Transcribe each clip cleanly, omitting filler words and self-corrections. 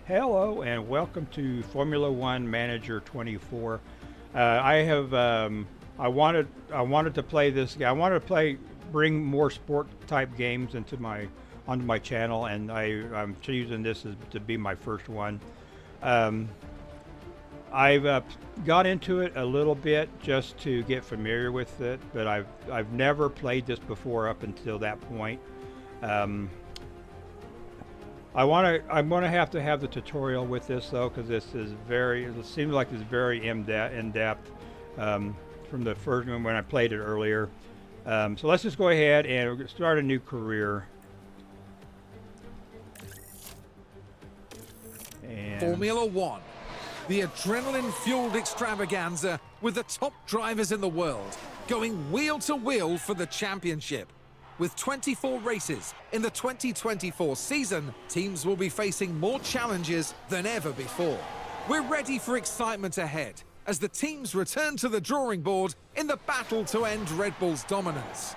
Hello and welcome to Formula One Manager 24. I have I wanted to play this game. I wanted to bring more sport type games onto my channel, and I'm choosing this to be my first one. Um, I've got into it a little bit just to get familiar with it, but I've never played this before up until that point. Um, I'm gonna have to have the tutorial with this though, because it seems like it's very in depth from the first one when I played it earlier. So let's just go ahead and start a new career. And Formula One, the adrenaline-fueled extravaganza with the top drivers in the world, going wheel to wheel for the championship. With 24 races in the 2024 season, teams will be facing more challenges than ever before. We're ready for excitement ahead as the teams return to the drawing board in the battle to end Red Bull's dominance.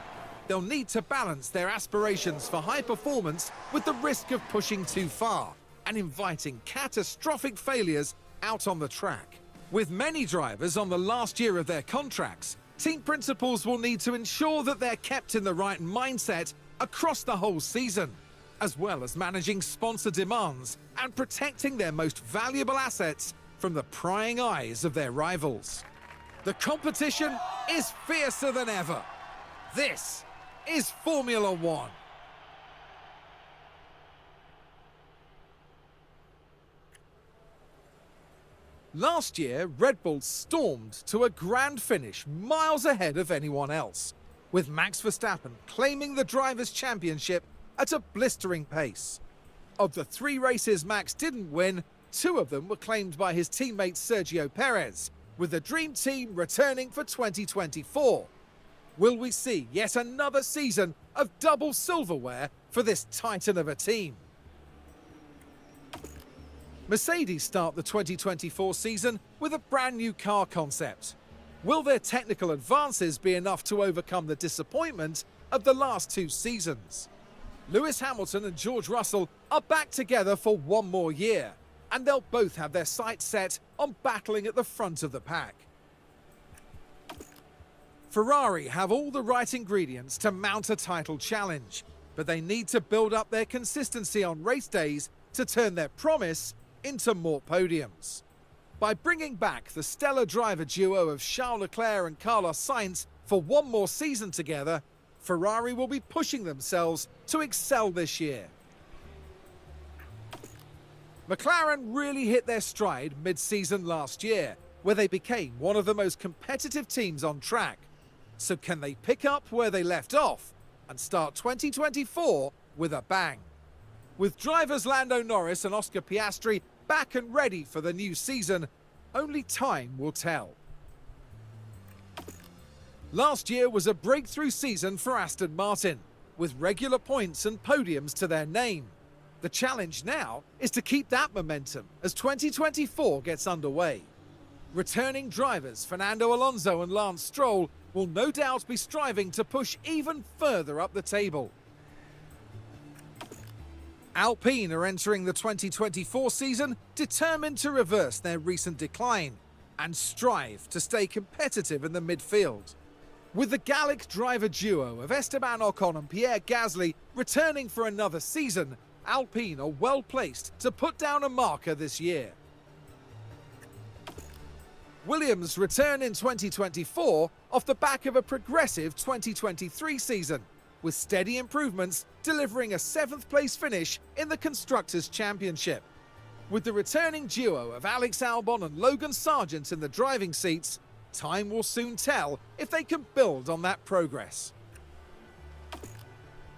They'll need to balance their aspirations for high performance with the risk of pushing too far and inviting catastrophic failures out on the track. With many drivers on the last year of their contracts, team principals will need to ensure that they're kept in the right mindset across the whole season, as well as managing sponsor demands and protecting their most valuable assets from the prying eyes of their rivals. The competition is fiercer than ever. This is Formula One. Last year, Red Bull stormed to a grand finish miles ahead of anyone else, with Max Verstappen claiming the Drivers' Championship at a blistering pace. Of the 3 races Max didn't win, 2 of them were claimed by his teammate Sergio Perez, with the Dream Team returning for 2024. Will we see yet another season of double silverware for this titan of a team? Mercedes start the 2024 season with a brand new car concept. Will their technical advances be enough to overcome the disappointment of the last 2 seasons? Lewis Hamilton and George Russell are back together for one more year, and they'll both have their sights set on battling at the front of the pack. Ferrari have all the right ingredients to mount a title challenge, but they need to build up their consistency on race days to turn their promise into more podiums. By bringing back the stellar driver duo of Charles Leclerc and Carlos Sainz for one more season together, Ferrari will be pushing themselves to excel this year. McLaren really hit their stride mid-season last year, where they became one of the most competitive teams on track. So can they pick up where they left off and start 2024 with a bang? With drivers Lando Norris and Oscar Piastri back and ready for the new season, only time will tell. Last year was a breakthrough season for Aston Martin, with regular points and podiums to their name. The challenge now is to keep that momentum as 2024 gets underway. Returning drivers Fernando Alonso and Lance Stroll will no doubt be striving to push even further up the table. Alpine are entering the 2024 season determined to reverse their recent decline and strive to stay competitive in the midfield. With the Gallic driver duo of Esteban Ocon and Pierre Gasly returning for another season, Alpine are well placed to put down a marker this year. Williams return in 2024 off the back of a progressive 2023 season, with steady improvements delivering a 7th place finish in the Constructors' Championship. With the returning duo of Alex Albon and Logan Sargent in the driving seats, time will soon tell if they can build on that progress.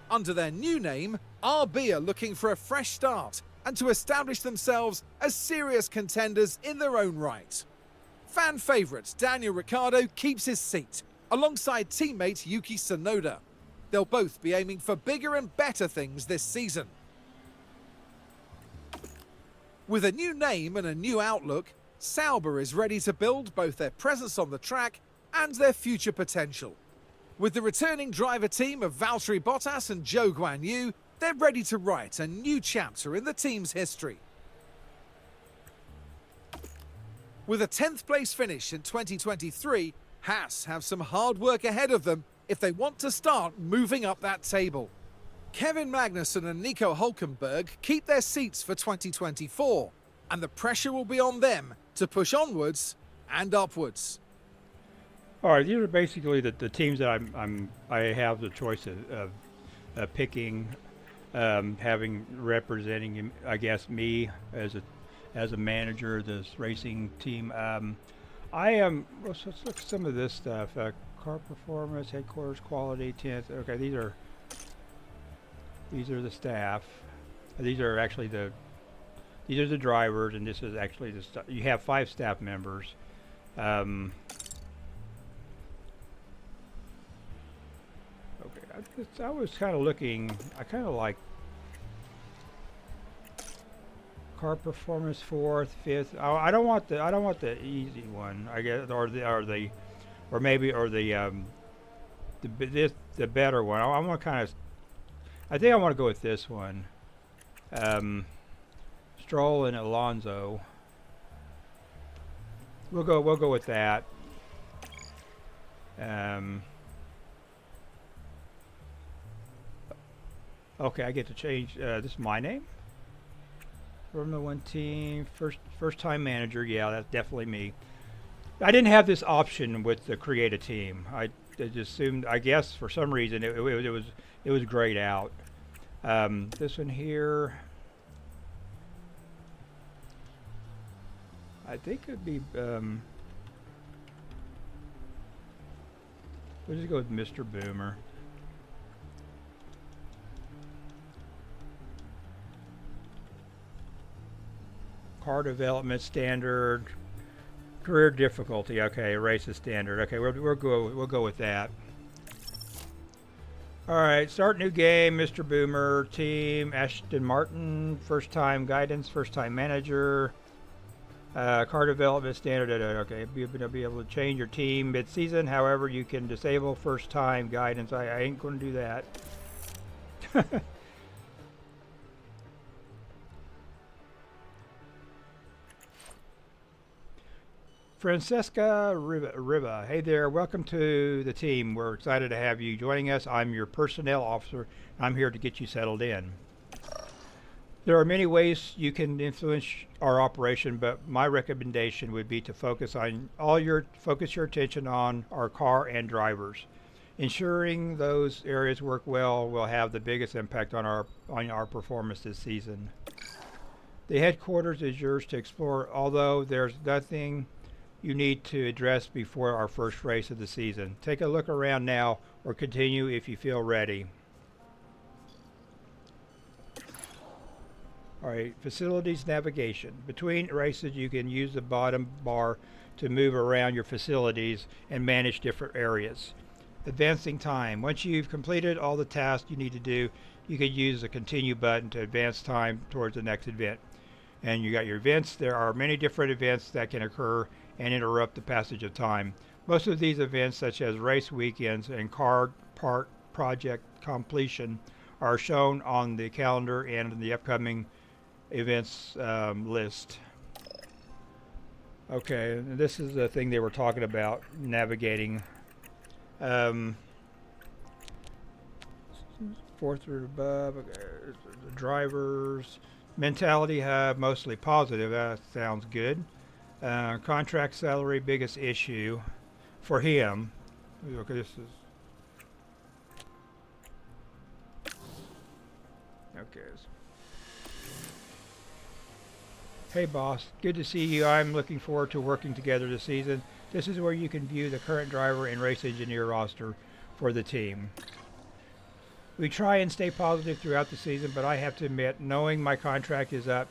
Under their new name, RB are looking for a fresh start and to establish themselves as serious contenders in their own right. Fan favourite Daniel Ricciardo keeps his seat, alongside teammate Yuki Tsunoda. They'll both be aiming for bigger and better things this season. With a new name and a new outlook, Sauber is ready to build both their presence on the track and their future potential. With the returning driver team of Valtteri Bottas and Zhou Guanyu, they're ready to write a new chapter in the team's history. With a 10th place finish in 2023, Haas have some hard work ahead of them if they want to start moving up that table. Kevin Magnussen and Nico Hulkenberg keep their seats for 2024, and the pressure will be on them to push onwards and upwards. All right, these are basically the teams that I have the choice of picking, having representing, I guess, me as a manager of this racing team. I am. Let's look at some of this stuff. Car performance, headquarters, quality, 10th. Okay, these are the staff. These are actually these are the drivers, and this is actually the stuff. You have 5 staff members. Okay, I was kind of looking. I kind of like car performance 4th, 5th. I don't want the easy one. I guess, or the better one. I want to kind of. I think I want to go with this one. Stroll and Alonso. We'll go with that. Okay, I get to change. This is my name. Formula One team, first time manager. Yeah, that's definitely me. I didn't have this option with the create a team. I just assumed. I guess for some reason it was grayed out. This one here. I think it'd be. We'll just go with Mr. Boomer. Car development standard, career difficulty. Okay, race is standard. Okay, we'll go with that. All right, start new game. Mr. Boomer team. Ashton Martin, first time guidance, first time manager. Car development standard. Okay, you'll be able to change your team mid-season. However, you can disable first time guidance. I ain't going to do that. Francesca Riva. Hey there, welcome to the team. We're excited to have you joining us. I'm your personnel officer. I'm here to get you settled in. There are many ways you can influence our operation, but my recommendation would be to focus your attention on our car and drivers. Ensuring those areas work well will have the biggest impact on our performance this season. The headquarters is yours to explore, although there's nothing you need to address before our first race of the season. Take a look around now or continue if you feel ready. Alright, facilities navigation. Between races you can use the bottom bar to move around your facilities and manage different areas. Advancing time. Once you've completed all the tasks you need to do, you can use the continue button to advance time towards the next event. And you got your events. There are many different events that can occur and interrupt the passage of time. Most of these events, such as race weekends and car part project completion, are shown on the calendar and in the upcoming events list. Okay, this is the thing they were talking about, navigating. Fourth or above, the drivers. Mentality hub, mostly positive. That sounds good. Contract salary, biggest issue for him. Okay, this is. Okay. Hey boss, good to see you. I'm looking forward to working together this season. This is where you can view the current driver and race engineer roster for the team. We try and stay positive throughout the season, but I have to admit, knowing my contract is up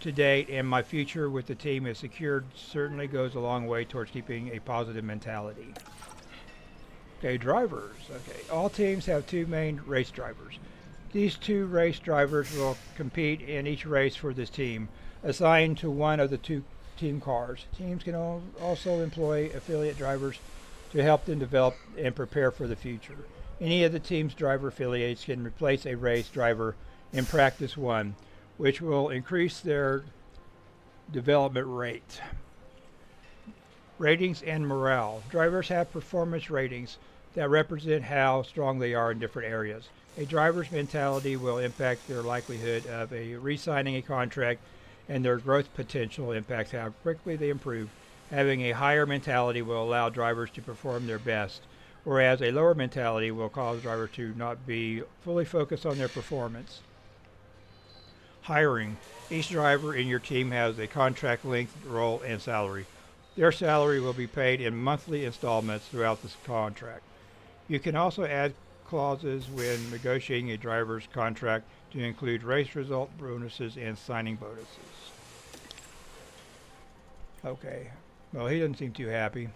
to date and my future with the team is secured certainly goes a long way towards keeping a positive mentality. Okay, drivers. Okay, all teams have 2 main race drivers. These 2 race drivers will compete in each race for this team, assigned to one of the 2 team cars. Teams can also employ affiliate drivers to help them develop and prepare for the future. Any of the team's driver affiliates can replace a race driver in practice 1, which will increase their development rate. Ratings and morale. Drivers have performance ratings that represent how strong they are in different areas. A driver's mentality will impact their likelihood of re-signing a contract, and their growth potential impacts how quickly they improve. Having a higher mentality will allow drivers to perform their best, whereas a lower mentality will cause drivers to not be fully focused on their performance. Hiring. Each driver in your team has a contract length, role, and salary. Their salary will be paid in monthly installments throughout this contract. You can also add clauses when negotiating a driver's contract to include race result bonuses and signing bonuses. Okay. Well, he doesn't seem too happy.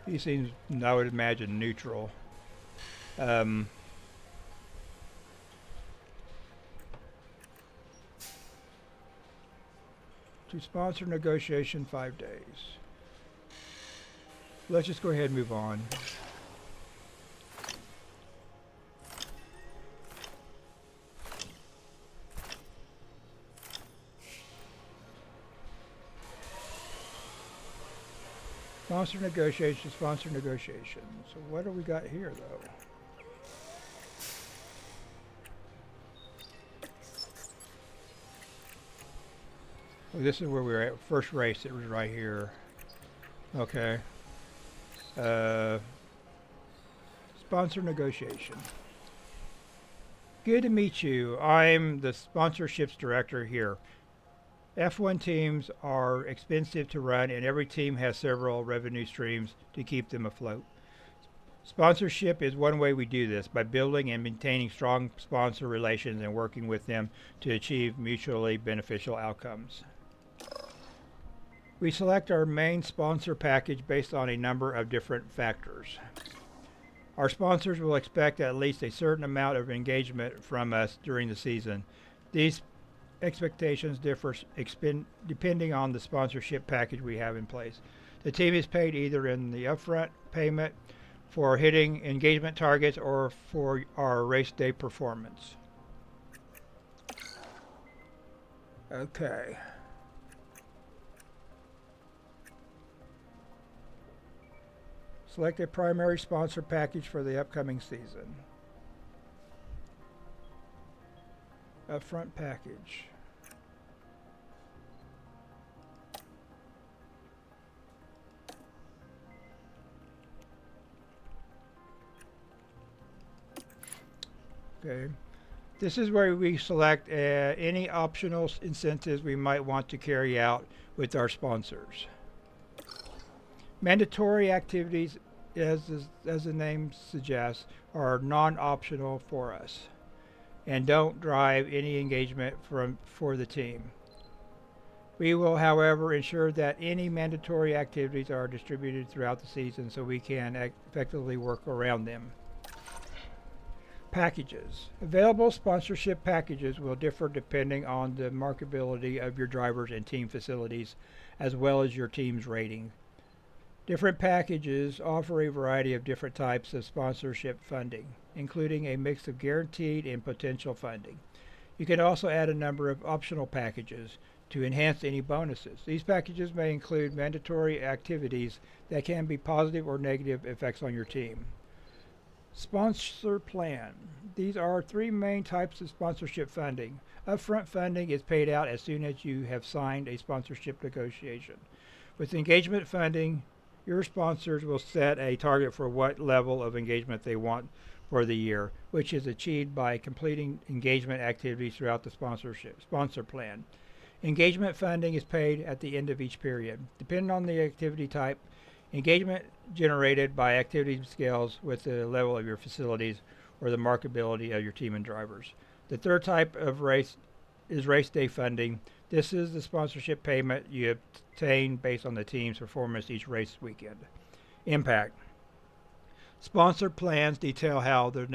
He seems, I would imagine, neutral. To sponsor negotiation 5 days. Let's just go ahead and move on. Sponsor negotiation, sponsor negotiation. So what do we got here, though? Well, this is where we were at first race. It was right here. Okay. Sponsor negotiation. Good to meet you. I'm the sponsorships director here. F1 teams are expensive to run, and every team has several revenue streams to keep them afloat. Sponsorship is one way we do this, by building and maintaining strong sponsor relations and working with them to achieve mutually beneficial outcomes. We select our main sponsor package based on a number of different factors. Our sponsors will expect at least a certain amount of engagement from us during the season. These expectations differ depending on the sponsorship package we have in place. The team is paid either in the upfront payment for hitting engagement targets or for our race day performance. Okay. Select a primary sponsor package for the upcoming season. Upfront package. Okay. This is where we select any optional incentives we might want to carry out with our sponsors. Mandatory activities, as the name suggests, are non-optional for us and don't drive any engagement for the team. We will, however, ensure that any mandatory activities are distributed throughout the season so we can effectively work around them. Packages. Available sponsorship packages will differ depending on the marketability of your drivers and team facilities, as well as your team's rating. Different packages offer a variety of different types of sponsorship funding, including a mix of guaranteed and potential funding. You can also add a number of optional packages to enhance any bonuses. These packages may include mandatory activities that can be positive or negative effects on your team. Sponsor plan. These are three main types of sponsorship funding. Upfront funding is paid out as soon as you have signed a sponsorship negotiation. With engagement funding, your sponsors will set a target for what level of engagement they want for the year, which is achieved by completing engagement activities throughout the sponsor plan. Engagement funding is paid at the end of each period. Depending on the activity type, engagement generated by activity scales with the level of your facilities or the marketability of your team and drivers. The third type of race is race day funding. This is the sponsorship payment you obtain based on the team's performance each race weekend. Impact. Sponsor plans detail how the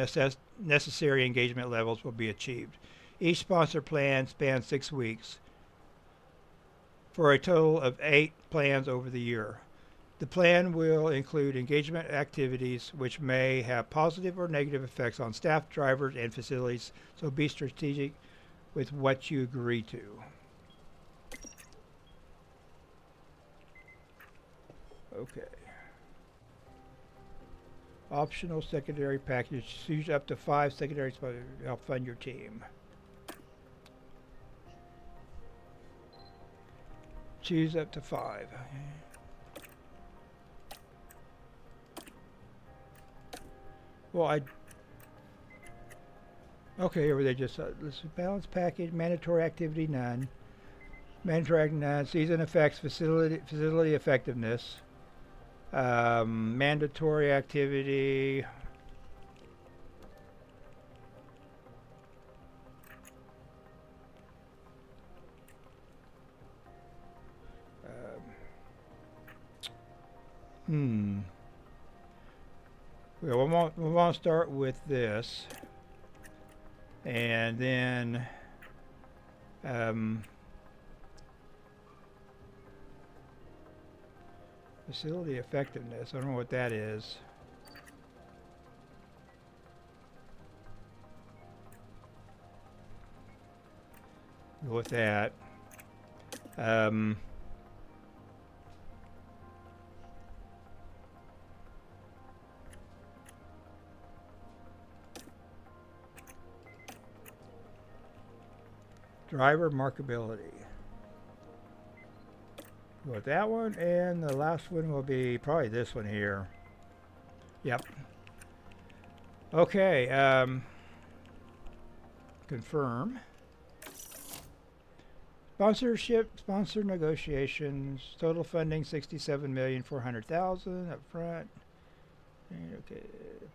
necessary engagement levels will be achieved. Each sponsor plan spans 6 weeks for a total of 8 plans over the year. The plan will include engagement activities which may have positive or negative effects on staff, drivers, and facilities, so be strategic with what you agree to. Okay. Optional secondary package. Choose up to 5 secondary sponsors to help fund your team. Choose up to 5. Well, okay, here they just let's balance package, mandatory activity none. Mandatory activity none, season effects, facility effectiveness. Mandatory activity. Well, we want to start with this, and then facility effectiveness. I don't know what that is. Go with that. Driver markability. Go with that one, and the last one will be probably this one here. Yep. Okay. Confirm. Sponsorship, sponsor negotiations, total funding $67,400,000 up front. Okay.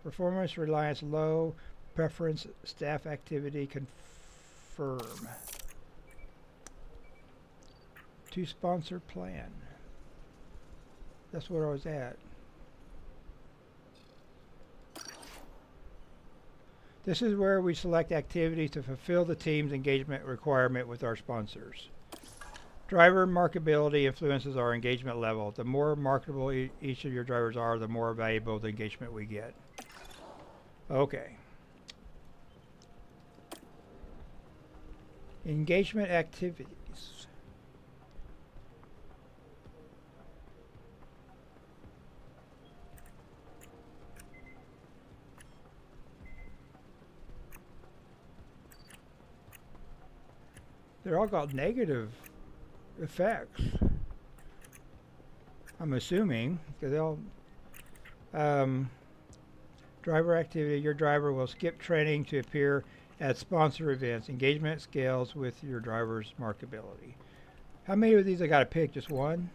Performance reliance low, preference staff activity confirm. To sponsor plan. That's what I was at. This is where we select activities to fulfill the team's engagement requirement with our sponsors. Driver markability influences our engagement level. The more marketable each of your drivers are, the more valuable the engagement we get. Okay. Engagement activities. They're all got negative effects. I'm assuming, because they'll driver activity. Your driver will skip training to appear at sponsor events. Engagement scales with your driver's markability. How many of these I got to pick? Just one?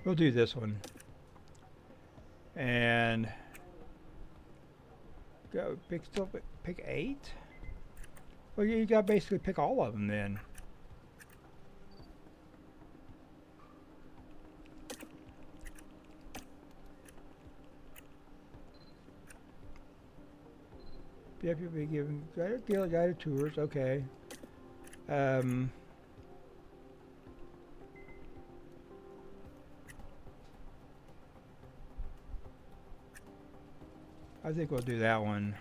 We'll do this one. And go pick 8? Well, you got to basically pick all of them then. Yep, you'll be given guided tours. Okay. I think we'll do that one.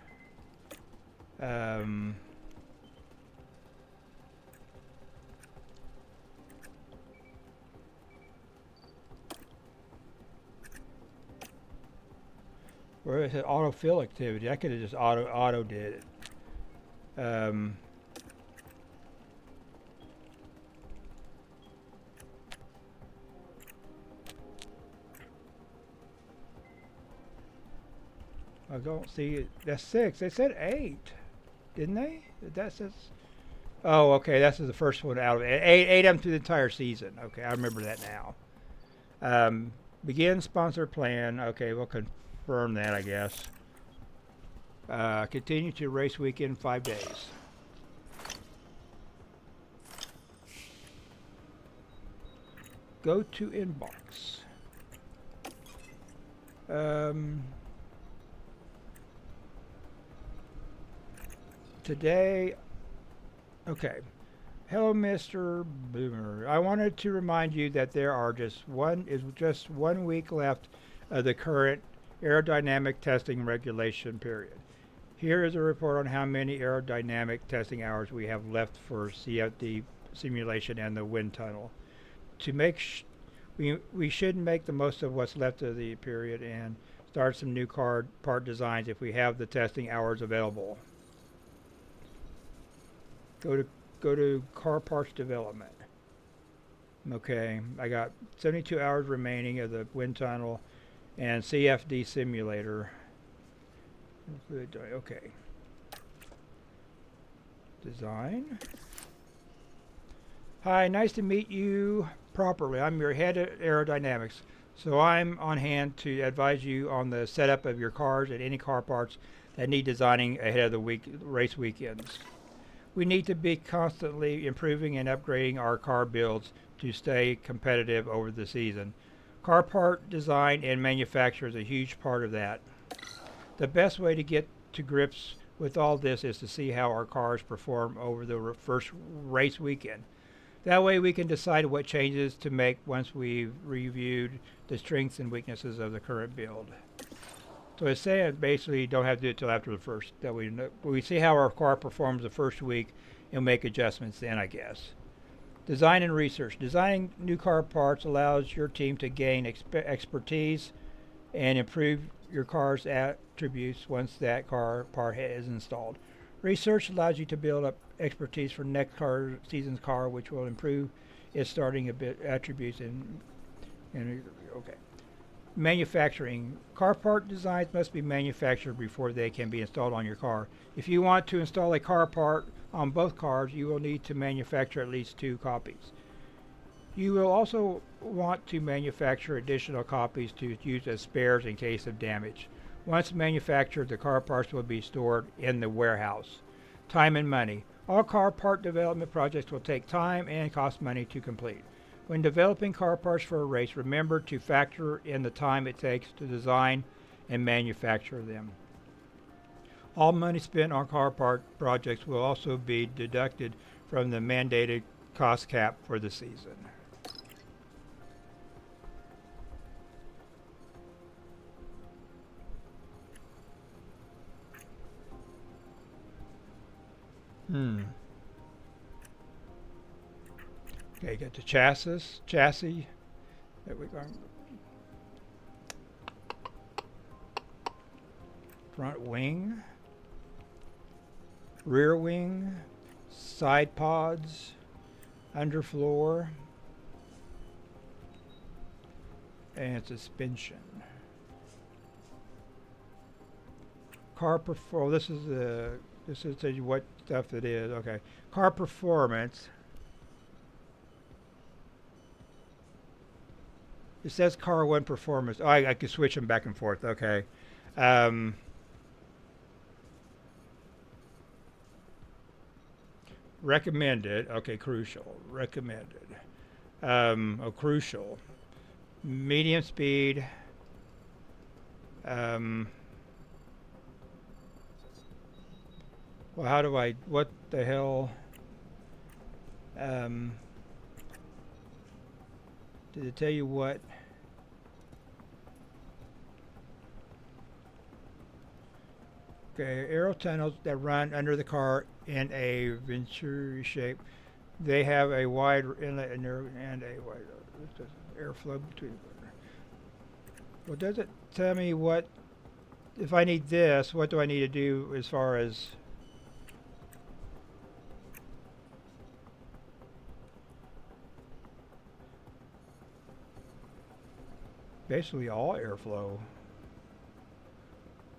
Where is it? Autofill activity. I could have just auto did it. I don't see it. That's 6. They said 8, didn't they? That says. Oh, okay. That's the first one out of it. 8 of them through the entire season. Okay, I remember that now. Begin sponsor plan. Okay, we'll confirm that, I guess. Continue to race weekend 5 days. Go to inbox. Today, okay. Hello, Mr. Boomer. I wanted to remind you that there are just one week left of the current aerodynamic testing regulation period. Here is a report on how many aerodynamic testing hours we have left for CFD simulation and the wind tunnel. To make we should make the most of what's left of the period and start some new car part designs if we have the testing hours available. Go to car parts development. Okay, I got 72 hours remaining of the wind tunnel and CFD simulator. Okay. Design. Hi, nice to meet you properly. I'm your head of aerodynamics, so I'm on hand to advise you on the setup of your cars and any car parts that need designing ahead of the race weekends. We need to be constantly improving and upgrading our car builds to stay competitive over the season. Car part design and manufacture is a huge part of that. The best way to get to grips with all this is to see how our cars perform over the first race weekend. That way we can decide what changes to make once we've reviewed the strengths and weaknesses of the current build. So it's saying basically don't have to do it till after the first, that we see how our car performs the first week and make adjustments then, I guess. Design and research. Designing new car parts allows your team to gain expertise and improve your car's attributes once that car part is installed. Research allows you to build up expertise for next season's car, which will improve its starting attributes and okay. Manufacturing. Car part designs must be manufactured before they can be installed on your car. If you want to install a car part on both cars, you will need to manufacture at least 2 copies. You will also want to manufacture additional copies to use as spares in case of damage. Once manufactured, the car parts will be stored in the warehouse. Time and money. All car part development projects will take time and cost money to complete. When developing car parts for a race, remember to factor in the time it takes to design and manufacture them. All money spent on car part projects will also be deducted from the mandated cost cap for the season. Okay, get the chassis. There we go. Front wing, rear wing, side pods, underfloor, and suspension. Car performance. This is what stuff it is. Okay, car performance. It says car 1 performance. Oh, I can switch them back and forth. Okay. Recommended. Okay, crucial. Recommended. Crucial. Medium speed. Well, how do I? What the hell? Did it tell you what? Okay, aero tunnels that run under the car in a venturi shape. They have a wide inlet and a wide airflow between. Well, does it tell me what? If I need this, what do I need to do as far as? Basically all airflow.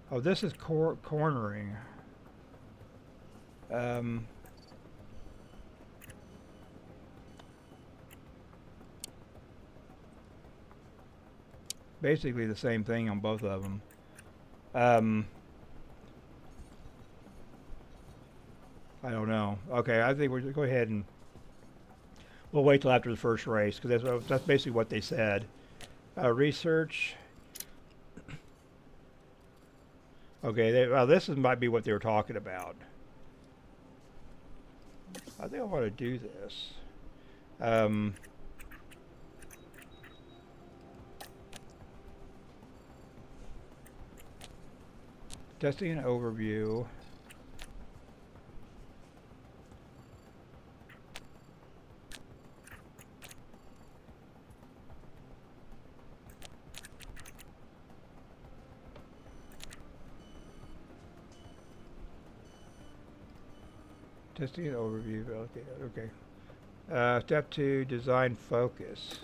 Oh, this is cornering. Basically the same thing on both of them. I don't know. Okay, I think we'll go ahead and we'll wait till after the first race because that's basically what they said. Research. Okay, well, this might be what they were talking about. I think I want to do this. Testing an overview. Testing an overview. Okay. Step 2, design focus.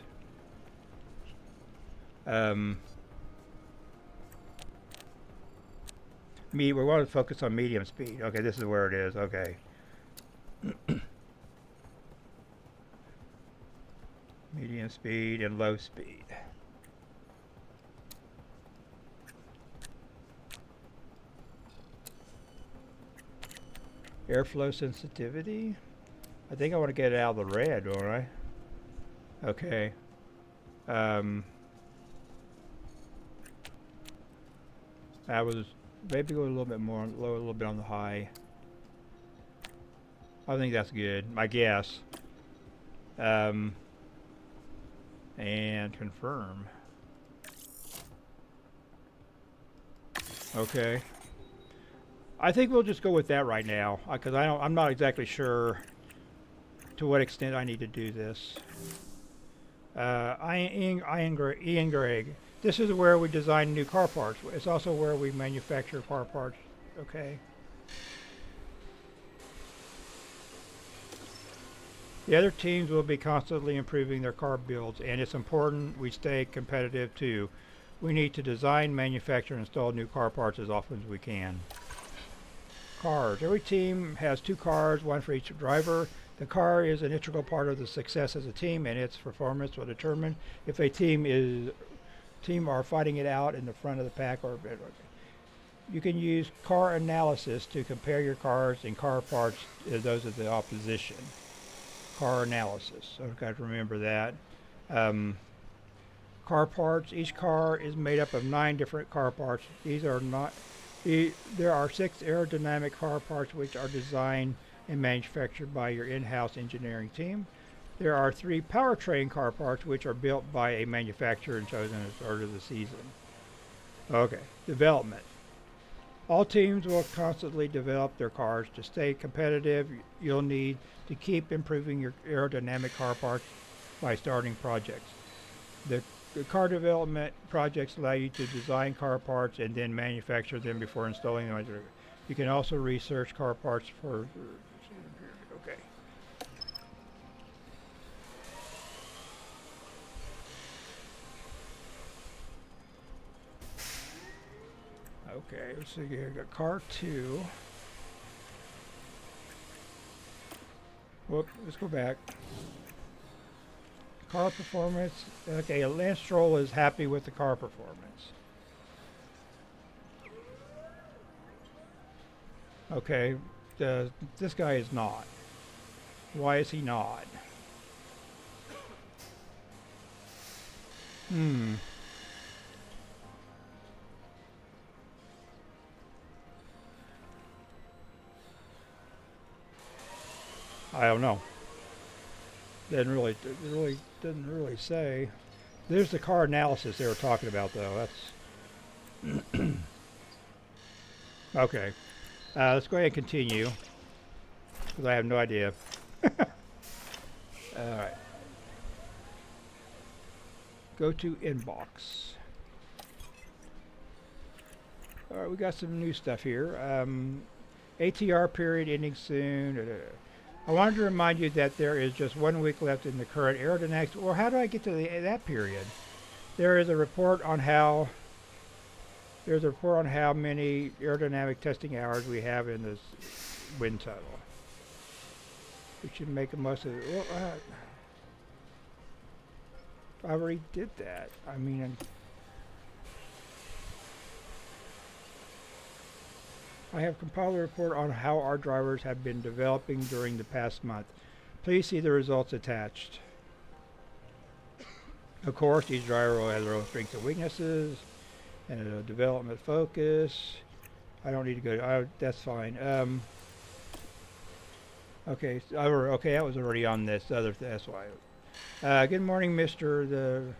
We want to focus on medium speed. Okay, this is where it is. Okay. Medium speed and low speed. Airflow sensitivity. I think I want to get it out of the red, don't I? Okay. I was maybe go a little bit more low, a little bit on the high. I think that's good, I guess. And confirm. Okay. I think we'll just go with that right now, because I'm not exactly sure to what extent I need to do this. Ian Gregg. This is where we design new car parts. It's also where we manufacture car parts. Okay. The other teams will be constantly improving their car builds, and it's important we stay competitive too. We need to design, manufacture, and install new car parts as often as we can. Cars. Every team has 2 cars, one for each driver. The car is an integral part of the success as a team, and its performance will determine if a team are fighting it out in the front of the pack or you can use car analysis to compare your cars and car parts to those of the opposition. Car analysis. So I've got to remember that. Car parts. Each car is made up of 9 different car parts. There are 6 aerodynamic car parts which are designed and manufactured by your in-house engineering team. There are 3 powertrain car parts which are built by a manufacturer and chosen at the start of the season. Okay, development. All teams will constantly develop their cars. To stay competitive, you'll need to keep improving your aerodynamic car parts by starting projects. The car development projects allow you to design car parts and then manufacture them before installing them. You can also research car parts for... Okay. Okay, let's see here. Got car 2. Whoop, let's go back. Car performance. Okay, Lance Stroll is happy with the car performance. Okay, this guy is not. Why is he not? I don't know. Didn't really say. There's the car analysis they were talking about, though. That's okay. Let's go ahead and continue, because I have no idea. All right. Go to inbox. All right, we got some new stuff here. ATR period ending soon. I wanted to remind you that there is just 1 week left in the current aerodynamics. Well, how do I get to that period? There is a report on how many aerodynamic testing hours we have in this wind tunnel. We should make the most of it. Well, I already did that. I mean, I have compiled a report on how our drivers have been developing during the past month. Please see the results attached. Of course, each driver will have their own strengths and weaknesses and a development focus. I don't need to go. That's fine. Okay, okay, that was already on this other. That's why. Good morning, Mr.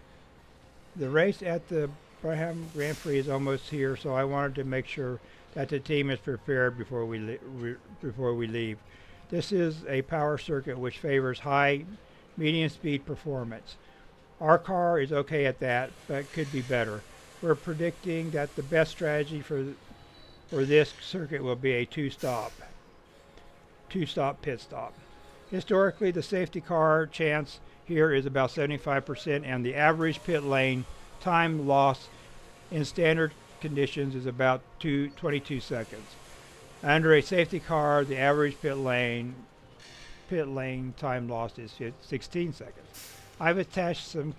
The race at the Bahrain Grand Prix is almost here, so I wanted to make sure that the team is prepared before we leave. This is a power circuit which favors high, medium speed performance. Our car is okay at that, but could be better. We're predicting that the best strategy for this circuit will be a two-stop pit stop. Historically, the safety car chance here is about 75%, and the average pit lane time loss in standard conditions is about 22 seconds. Under a safety car, the average pit lane time lost is 16 seconds. I've attached some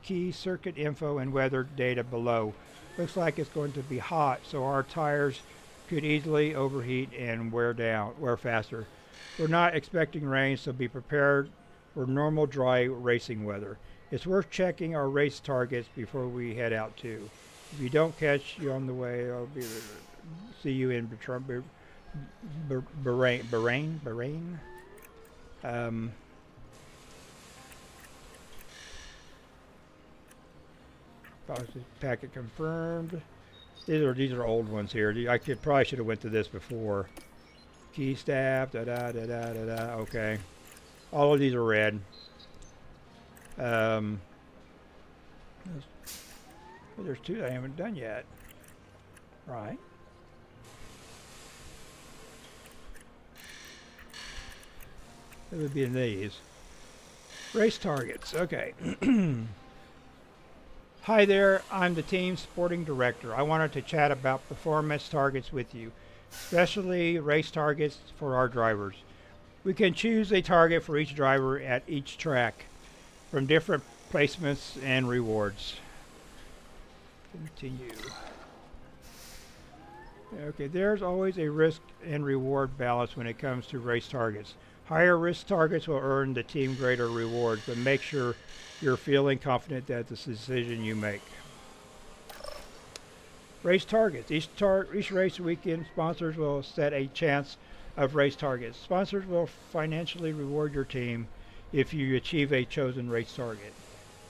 key circuit info and weather data below. Looks like it's going to be hot, so our tires could easily overheat and wear faster. We're not expecting rain, so be prepared for normal dry racing weather. It's worth checking our race targets before we head out too. If you don't catch you on the way, see you in Bahrain. Packet confirmed. These are old ones here. I probably should have went to this before. Key staff. Okay, all of these are red. There's two that I haven't done yet. Right. It would be in these. Race targets. Okay. Hi there, I'm the team sporting director. I wanted to chat about performance targets with you, especially race targets for our drivers. We can choose a target for each driver at each track from different placements and rewards. Continue. Okay, there's always a risk and reward balance when it comes to race targets. Higher risk targets will earn the team greater rewards, but make sure you're feeling confident that the decision you make. Race targets. Each race weekend, sponsors will set a chance of race targets. Sponsors will financially reward your team if you achieve a chosen race target.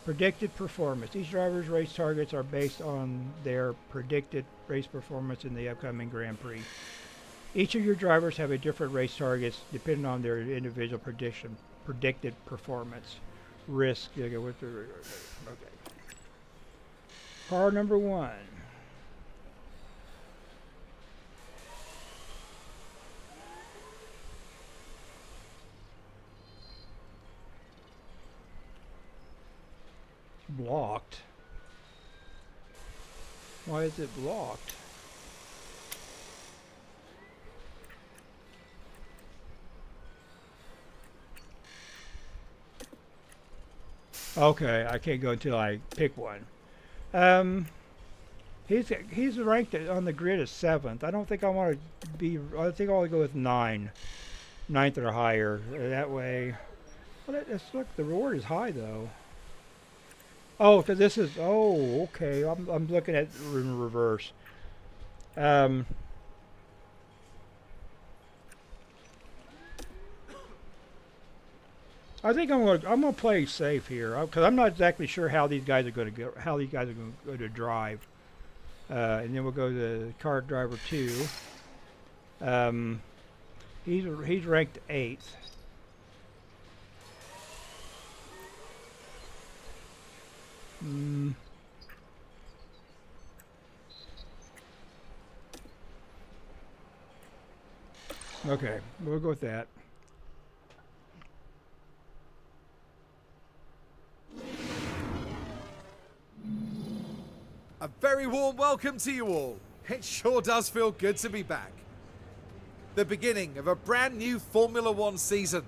Predicted performance. Each driver's race targets are based on their predicted race performance in the upcoming Grand Prix. Each of your drivers have a different race targets depending on their individual predicted performance. Risk. Okay. Car number 1. Blocked. Why is it blocked? Okay, I can't go until I pick one. He's ranked on the grid as 7th. I don't think I want to be. I think I'll go with 9, 9th or higher. That way. Well, look, the reward is high though. Oh, because this is. Oh, okay. I'm looking at in reverse. I think I'm gonna play safe here because I'm not exactly sure how these guys are going to go. How these guys are going to drive. And then we'll go to car driver 2. He's ranked 8th. Okay, we'll go with that. A very warm welcome to you all. It sure does feel good to be back. The beginning of a brand new Formula One season.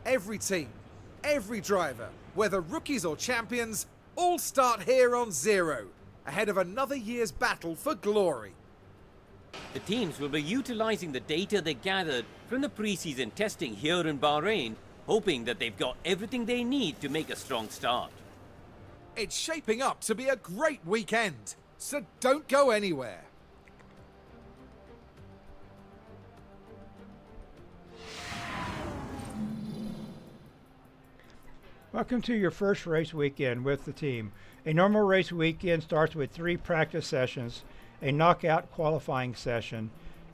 Every team, every driver, whether rookies or champions, all start here on zero, ahead of another year's battle for glory. The teams will be utilizing the data they gathered from the preseason testing here in Bahrain, hoping that they've got everything they need to make a strong start. It's shaping up to be a great weekend, so don't go anywhere. Welcome to your first race weekend with the team. A normal race weekend starts with 3 practice sessions, a knockout qualifying session,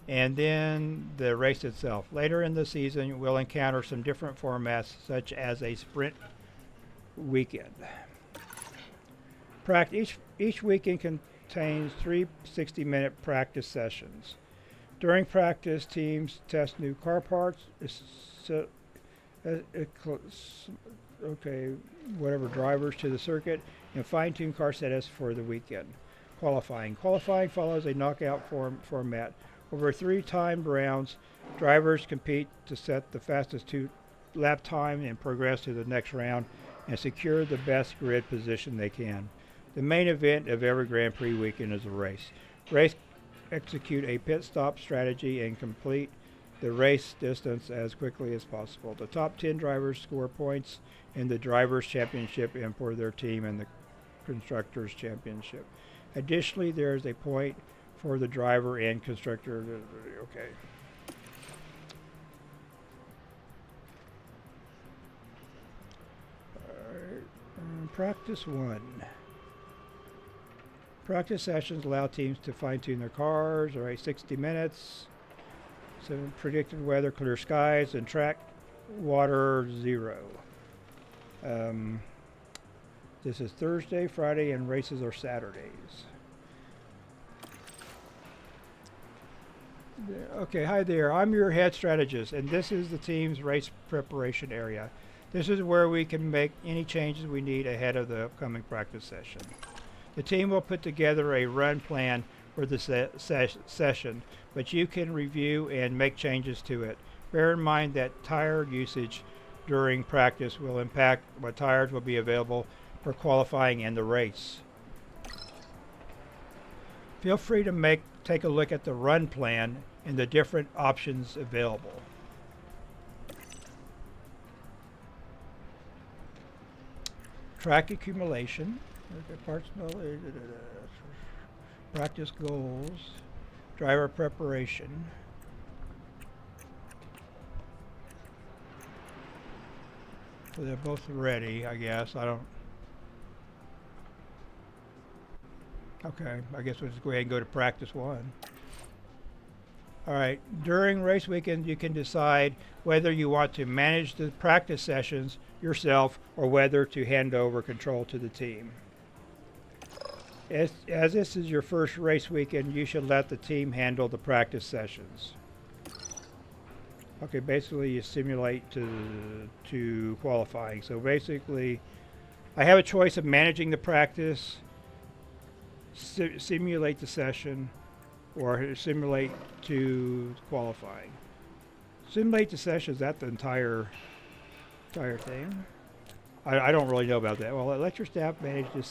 and then the race itself. Later in the season, we'll encounter some different formats, such as a sprint weekend. Each weekend contains 3 60-minute practice sessions. During practice, teams test new car parts, drivers to the circuit, and fine-tune car setups for the weekend. Qualifying follows a knockout format. Over 3 timed rounds, drivers compete to set the fastest 2-lap time and progress to the next round and secure the best grid position they can. The main event of every Grand Prix weekend is a race. Execute a pit stop strategy and complete the race distance as quickly as possible. The top 10 drivers score points in the Drivers' Championship and for their team in the Constructors' Championship. Additionally, there is a point for the driver and constructor. Okay. Practice 1. Practice sessions allow teams to fine-tune their cars, or 60 minutes. Some predicted weather, clear skies, and track water 0. This is Thursday, Friday, and races are Saturdays. Okay, hi there. I'm your head strategist, and this is the team's race preparation area. This is where we can make any changes we need ahead of the upcoming practice session. The team will put together a run plan for the session, but you can review and make changes to it. Bear in mind that tire usage during practice will impact what tires will be available for qualifying and the race. Feel free to take a look at the run plan and the different options available. Track accumulation, practice goals, driver preparation. So they're both ready, I guess. Okay, I guess we'll just go ahead and go to practice 1. All right, during race weekend, you can decide whether you want to manage the practice sessions yourself or whether to hand over control to the team. As this is your first race weekend, you should let the team handle the practice sessions. Okay, basically you simulate to qualifying. So basically, I have a choice of managing the practice, simulate the session, or simulate to qualifying. Simulate the session, is that the entire thing? I don't really know about that. Well, let your staff manage the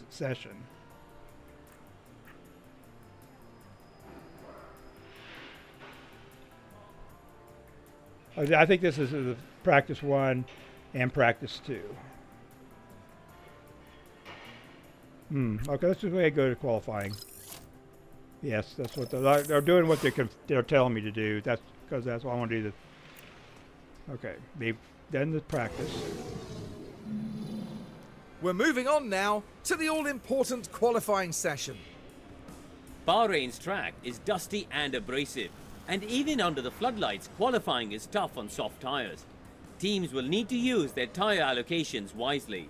session. I think this is the practice 1 and practice 2. Okay, let's just go to qualifying. Yes, that's what they're doing. What they're telling me to do. That's because that's what I want to do. Okay, they've done the practice. We're moving on now to the all-important qualifying session. Bahrain's track is dusty and abrasive, and even under the floodlights, qualifying is tough on soft tires. Teams will need to use their tire allocations wisely.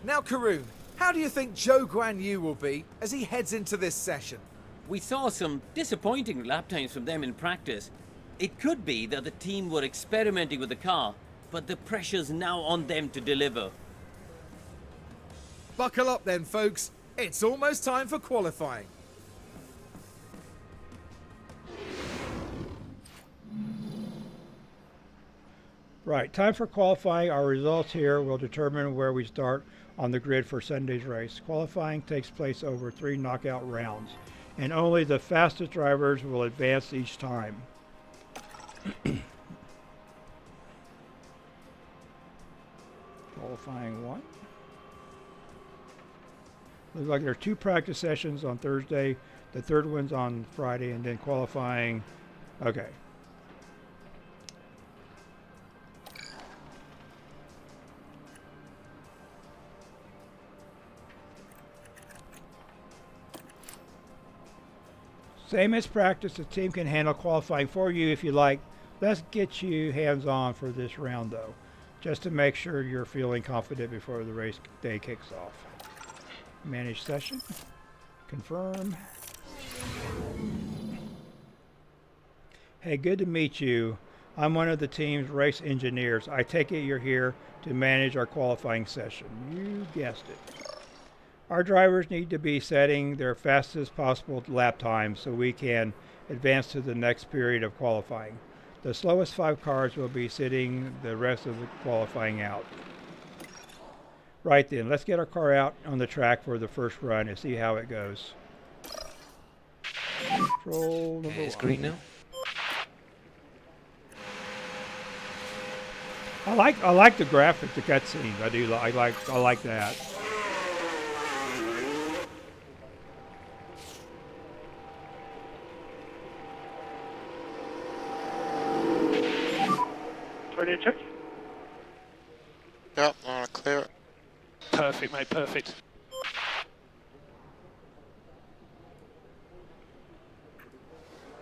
Now, Karun, how do you think Zhou Guanyu will be as he heads into this session? We saw some disappointing lap times from them in practice. It could be that the team were experimenting with the car, but the pressure's now on them to deliver. Buckle up then, folks. It's almost time for qualifying. Right, time for qualifying. Our results here will determine where we start on the grid for Sunday's race. Qualifying takes place over 3 knockout rounds, and only the fastest drivers will advance each time. Qualifying 1. Looks like there are 2 practice sessions on Thursday, the third one's on Friday, and then qualifying. Okay. Same as practice, the team can handle qualifying for you if you like. Let's get you hands-on for this round though, just to make sure you're feeling confident before the race day kicks off. Manage session. Confirm. Hey, good to meet you. I'm one of the team's race engineers. I take it you're here to manage our qualifying session. You guessed it. Our drivers need to be setting their fastest possible lap time so we can advance to the next period of qualifying. The slowest 5 cars will be sitting the rest of the qualifying out. Right then, let's get our car out on the track for the first run and see how it goes. Control number 1. It's green now. I like the graphic, the cutscenes. I like that. Ready to check? Yep, I want to clear it. Perfect, mate, perfect.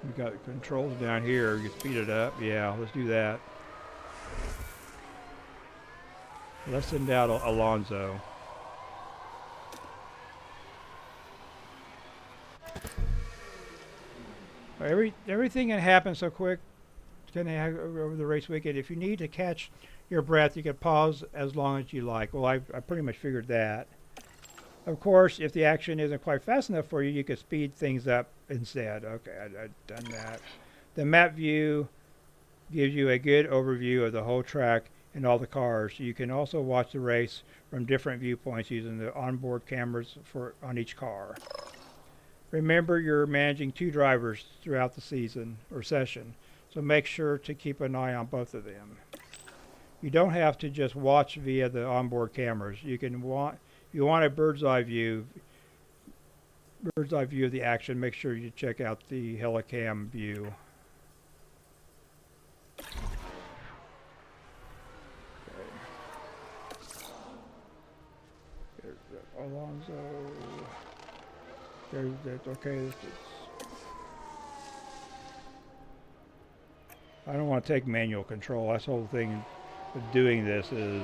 We got the controls down here. You speed it up. Yeah, let's do that. Let's send out Alonso. Everything can happen so quick. Over the race weekend. If you need to catch your breath, you can pause as long as you like. Well, I pretty much figured that. Of course, if the action isn't quite fast enough for you, you can speed things up instead. Okay, I've done that. The map view gives you a good overview of the whole track and all the cars. You can also watch the race from different viewpoints using the onboard cameras on each car. Remember, you're managing 2 drivers throughout the season or session, so make sure to keep an eye on both of them. You don't have to just watch via the onboard cameras. You want a bird's eye view of the action. Make sure you check out the helicam view. Alonso. There's that. Okay. I don't want to take manual control. That's the whole thing of doing this is,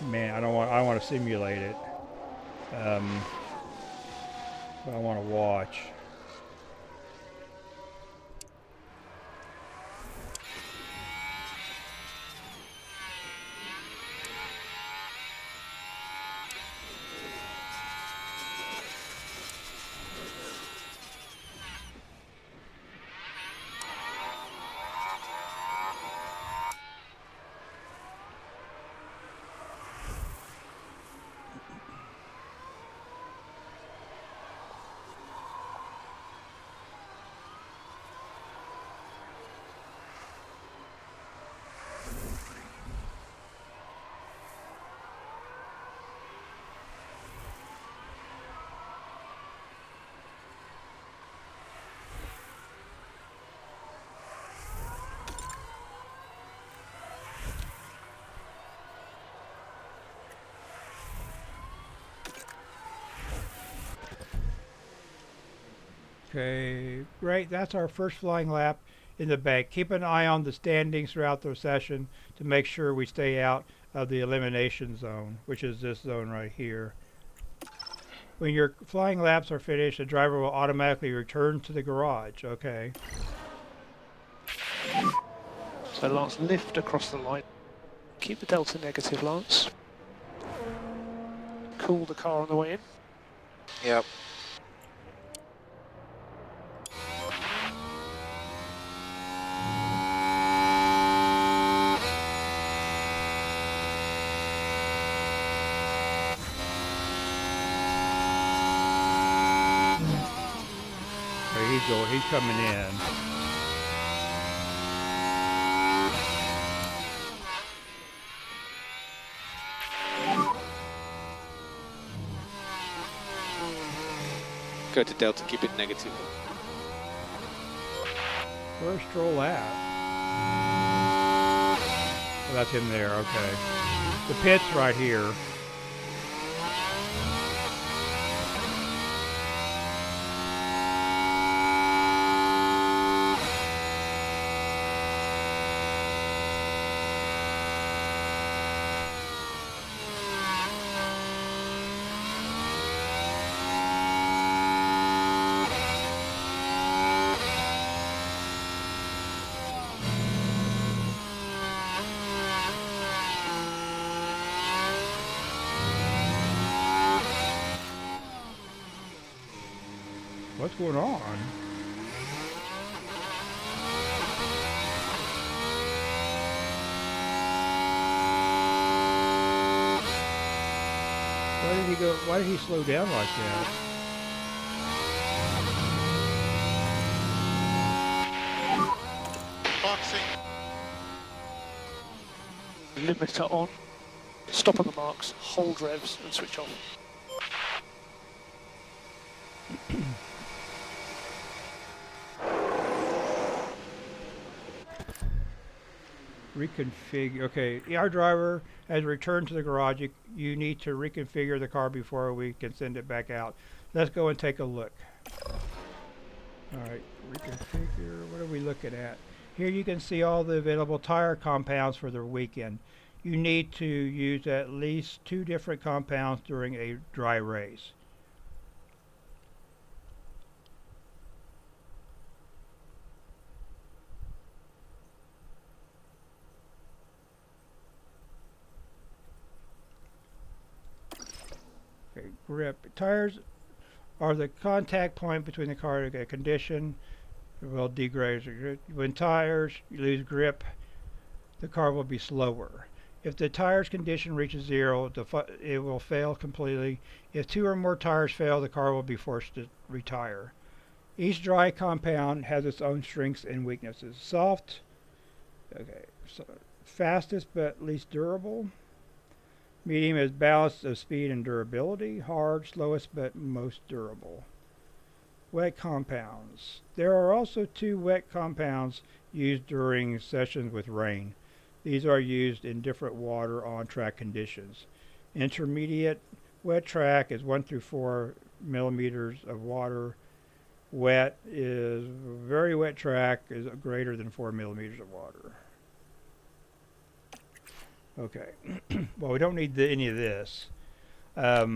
man, I want to simulate it. But I want to watch. Okay, great. That's our first flying lap in the bank. Keep an eye on the standings throughout the session to make sure we stay out of the elimination zone, which is this zone right here. When your flying laps are finished, the driver will automatically return to the garage. Okay. So Lance, lift across the line. Keep the delta negative, Lance. Cool the car on the way in. Yep. He's coming in. Go to delta, keep it negative. Where's Stroll at? Oh, that's him there, okay. The pit's right here. What's going on? Why did he go? Why did he slow down like that? Boxing. Limiter on. Stop on the marks, hold revs and switch off. Reconfigure. Okay, our driver has returned to the garage. You need to reconfigure the car before we can send it back out. Let's go and take a look. All right, reconfigure. What are we looking at? Here you can see all the available tire compounds for the weekend. You need to use at least 2 different compounds during a dry race. Okay, grip. Tires are the contact point between the car and condition. Will degrade. When tires lose grip, the car will be slower. If the tire's condition reaches 0, it will fail completely. If 2 or more tires fail, the car will be forced to retire. Each dry compound has its own strengths and weaknesses. Soft, okay, so fastest but least durable. Medium is balance of speed and durability. Hard, slowest but most durable. Wet compounds. There are also 2 wet compounds used during sessions with rain. These are used in different water on-track conditions. Intermediate wet track is 1 through 4 millimeters of water. Wet is very wet track is greater than 4 millimeters of water. Okay. Well, we don't need any of this. I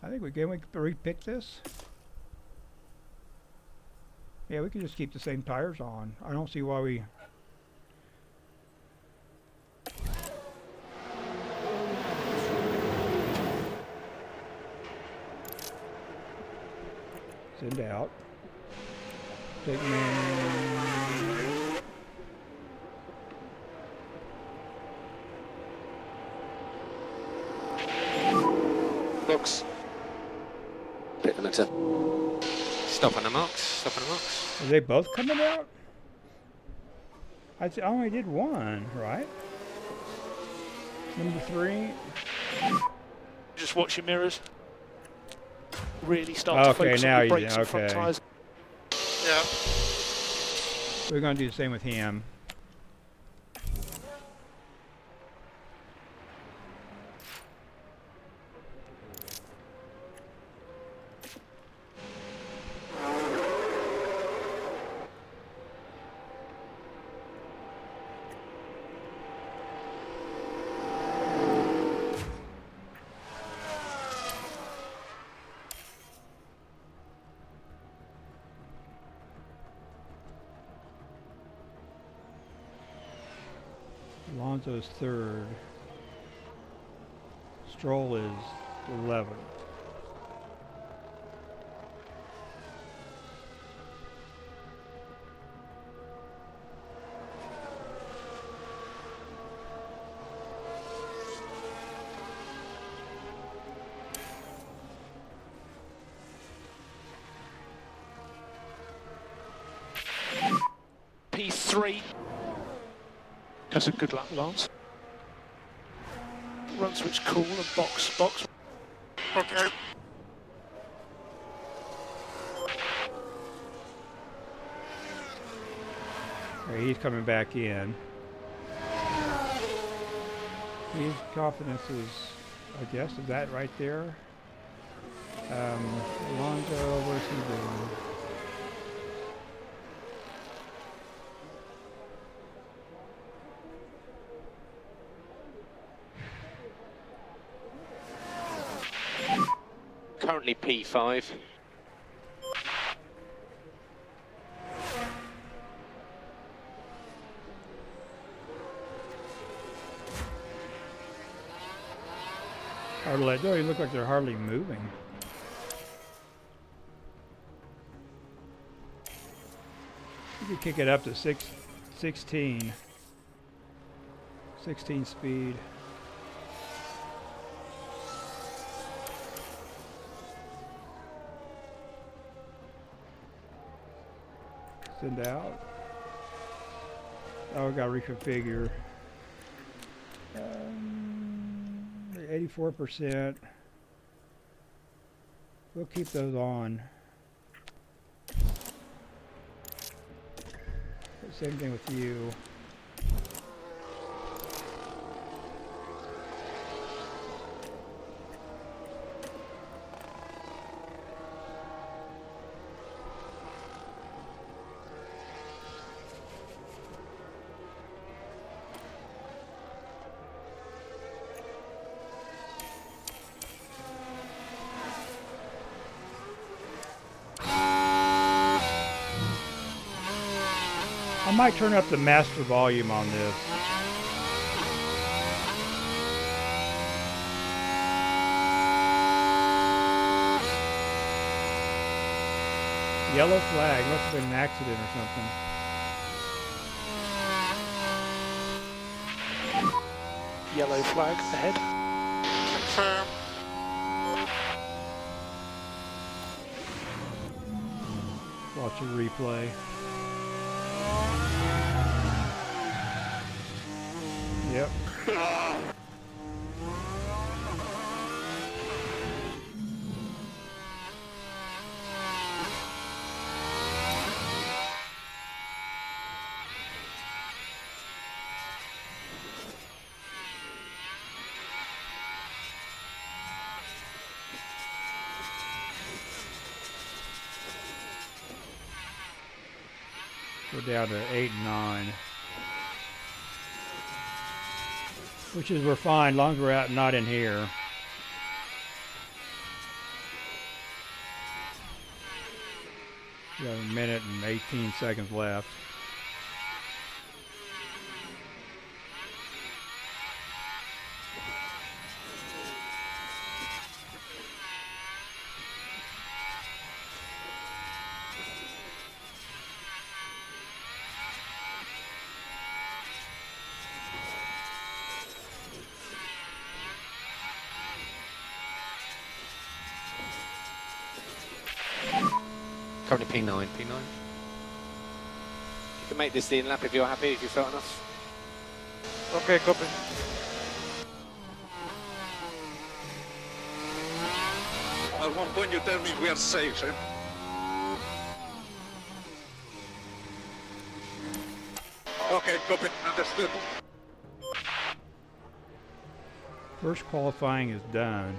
think we can repick this. Yeah, we can just keep the same tires on. I don't see why we... Send out. Take Looks. Pit limiter. Stop on the marks. Stop on the marks. Are they both coming out? I only did one, right? Number 3. Just watch your mirrors. Really start to focus on your brakes and front tyres. Yeah. We're going to do the same with him. Alonso's 3rd. Stroll is 11th. P3. That's a good lap, Lance. Run switch cool and box. Okay. Okay, he's coming back in. His confidence is, I guess, is that right there? Alonso, what's he doing? Currently P5. Hardly, don't even look like they're hardly moving. You could kick it up to 16 speed. Send out. Oh, I gotta reconfigure. 84%. We'll keep those on. Same thing with you. I might turn up the master volume on this. Yellow flag. Must have been an accident or something. Yellow flag ahead. Confirm. Watch a replay. Yep. We're down to 8 and 9. Which is, we're fine, long as we're out, not in here. We got a minute and 18 seconds left. Currently P9. You can make this the in lap if you're happy, if you felt enough. Okay, copy. At one point you tell me we are safe, eh? Okay, copy. Understood. First qualifying is done.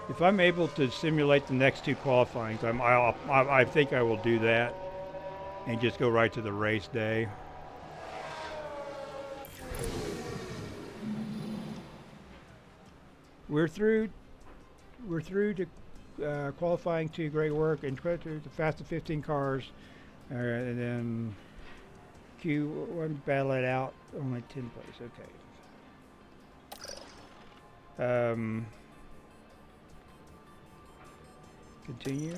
If I'm able to simulate the next two qualifyings, I think I will do that and just go right to the race day. We're through to qualifying 2. Great work, and the fastest 15 cars, and then Q1 battle it out. Only 10 place. Okay. Continue.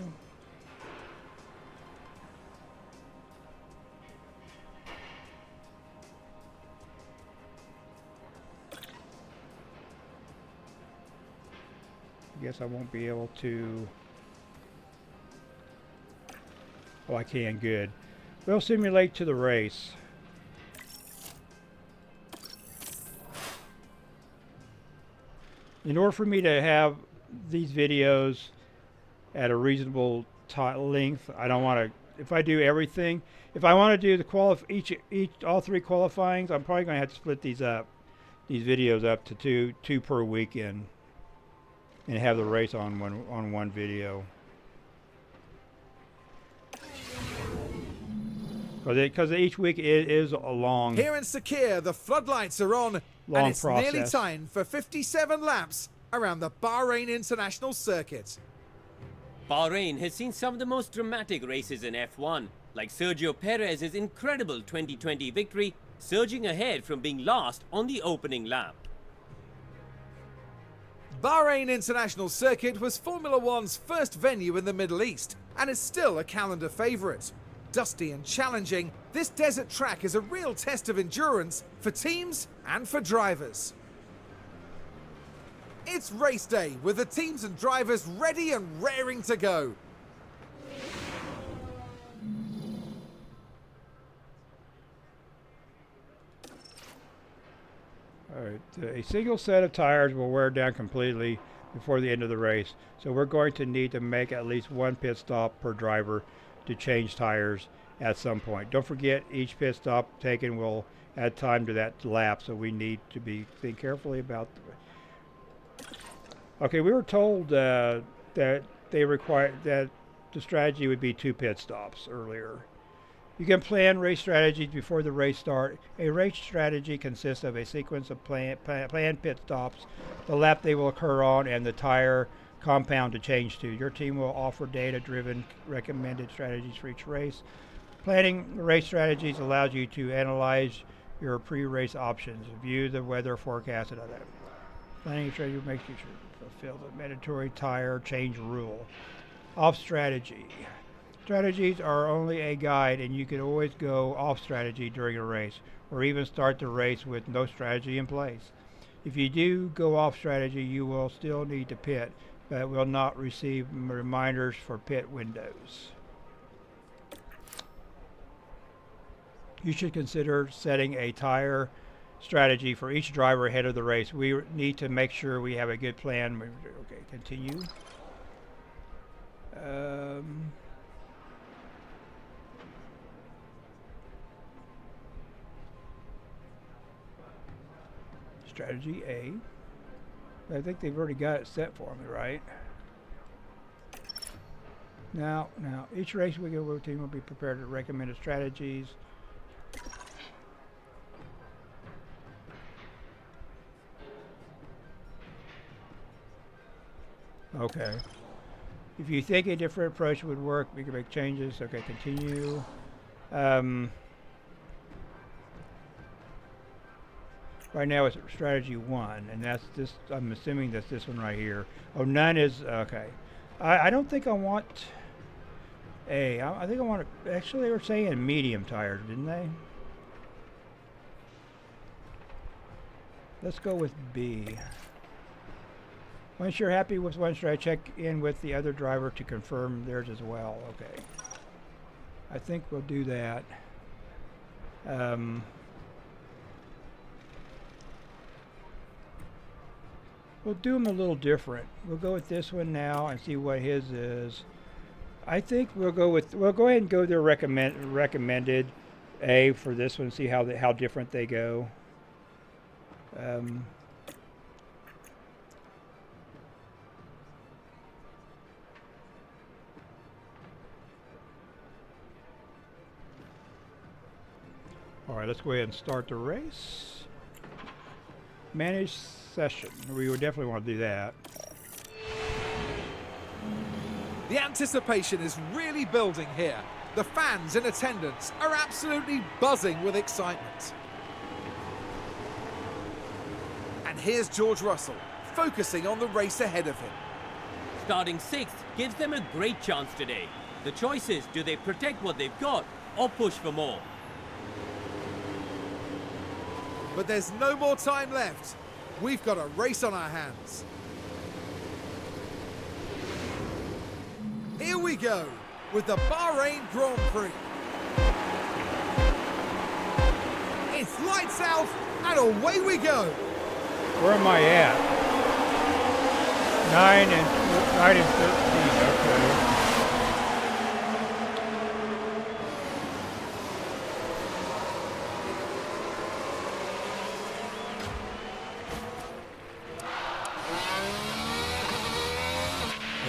I guess I won't be able to. Oh, I can. Good. We'll simulate to the race. In order for me to have these videos at a reasonable length, I don't want to. If I do everything, if I want to do the all 3 qualifyings, I'm probably going to have to split these videos up to two per weekend, and have the race on one video. Because each week is a long. Here in Sakir, the floodlights are on, and it's process. nearly time for 57 laps around the Bahrain International Circuit. Bahrain has seen some of the most dramatic races in F1, like Sergio Perez's incredible 2020 victory, surging ahead from being last on the opening lap. Bahrain International Circuit was Formula One's first venue in the Middle East and is still a calendar favourite. Dusty and challenging, this desert track is a real test of endurance for teams and for drivers. It's race day with the teams and drivers ready and raring to go. Alright, a single set of tires will wear down completely before the end of the race, so we're going to need to make at least one pit stop per driver to change tires at some point. Don't forget, each pit stop taken will add time to that lap, so we need to think carefully about okay, we were told that they require that the strategy would be 2 pit stops earlier. You can plan race strategies before the race start. A race strategy consists of a sequence of planned pit stops, the lap they will occur on, and the tire compound to change to. Your team will offer data-driven recommended strategies for each race. Planning race strategies allows you to analyze your pre-race options, view the weather forecast, and other. Planning a strategy makes you fulfill the mandatory tire change rule. Off strategy. Strategies are only a guide, and you can always go off strategy during a race, or even start the race with no strategy in place. If you do go off strategy, you will still need to pit, but will not receive reminders for pit windows. You should consider setting a tire strategy for each driver ahead of the race. We need to make sure we have a good plan. Okay, continue. Strategy A. I think they've already got it set for me, right? Now, each race we go, team will be prepared to recommend strategies. Okay. If you think a different approach would work, we can make changes. Okay, continue. Right now it's strategy 1, and that's this. I'm assuming that's this one right here. Oh, none is okay. I don't think I want A. I think I want to. Actually, they were saying medium tires, didn't they? Let's go with B. Once you're happy with one strategy, check in with the other driver to confirm theirs as well. Okay. I think we'll do that. We'll do them a little different. We'll go with this one now and see what his is. I think we'll go ahead and go their recommended A for this one. See how different they go. All right, let's go ahead and start the race. Manage session. We would definitely want to do that. The anticipation is really building here. The fans in attendance are absolutely buzzing with excitement. And here's George Russell, focusing on the race ahead of him. Starting 6th gives them a great chance today. The choice is, do they protect what they've got or push for more? But there's no more time left. We've got a race on our hands. Here we go with the Bahrain Grand Prix. It's lights out and away we go. Where am I at? 9 and 15. Okay.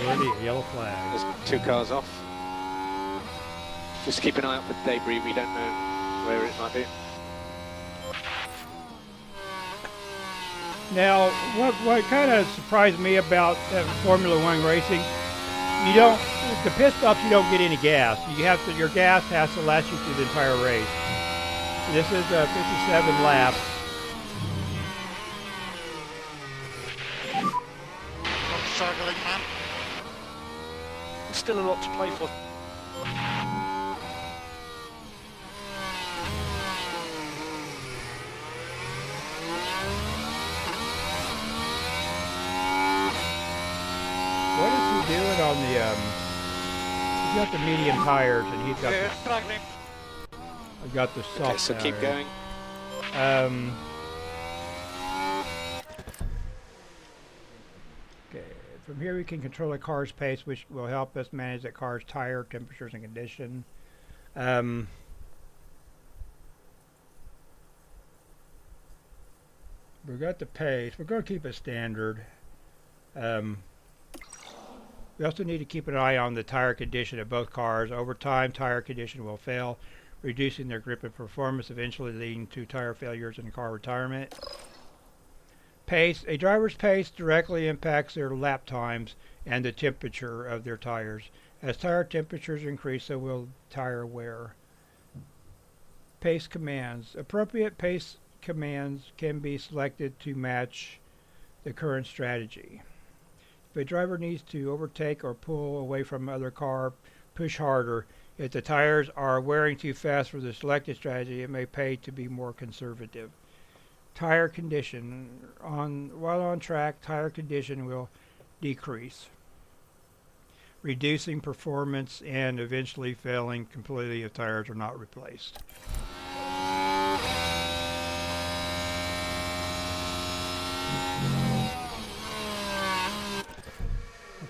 Already yellow flag. There's 2 cars off. Just keep an eye out for debris. We don't know where it might be. Now, what kind of surprised me about Formula One racing, You don't, the pit stops, you don't get any gas. You have to, your gas has to last you through the entire race. This is 57 laps. Not struggling, man. Still a lot to play for. What is he doing on the, he's got the medium tires and he's got Yeah, the, struggling. I've got the soft Okay, so keep tires. going. Okay, from here we can control the car's pace, which will help us manage the car's tire temperatures and condition. We've got the pace. We're going to keep it standard. We also need to keep an eye on the tire condition of both cars. Over time, tire condition will fail, reducing their grip and performance, eventually leading to tire failures and car retirement. Pace. A driver's pace directly impacts their lap times and the temperature of their tires. As tire temperatures increase, so will tire wear. Pace commands. Appropriate pace commands can be selected to match the current strategy. If a driver needs to overtake or pull away from another car, push harder. If the tires are wearing too fast for the selected strategy, it may pay to be more conservative. Tire condition. While on track, tire condition will decrease, reducing performance and eventually failing completely if tires are not replaced.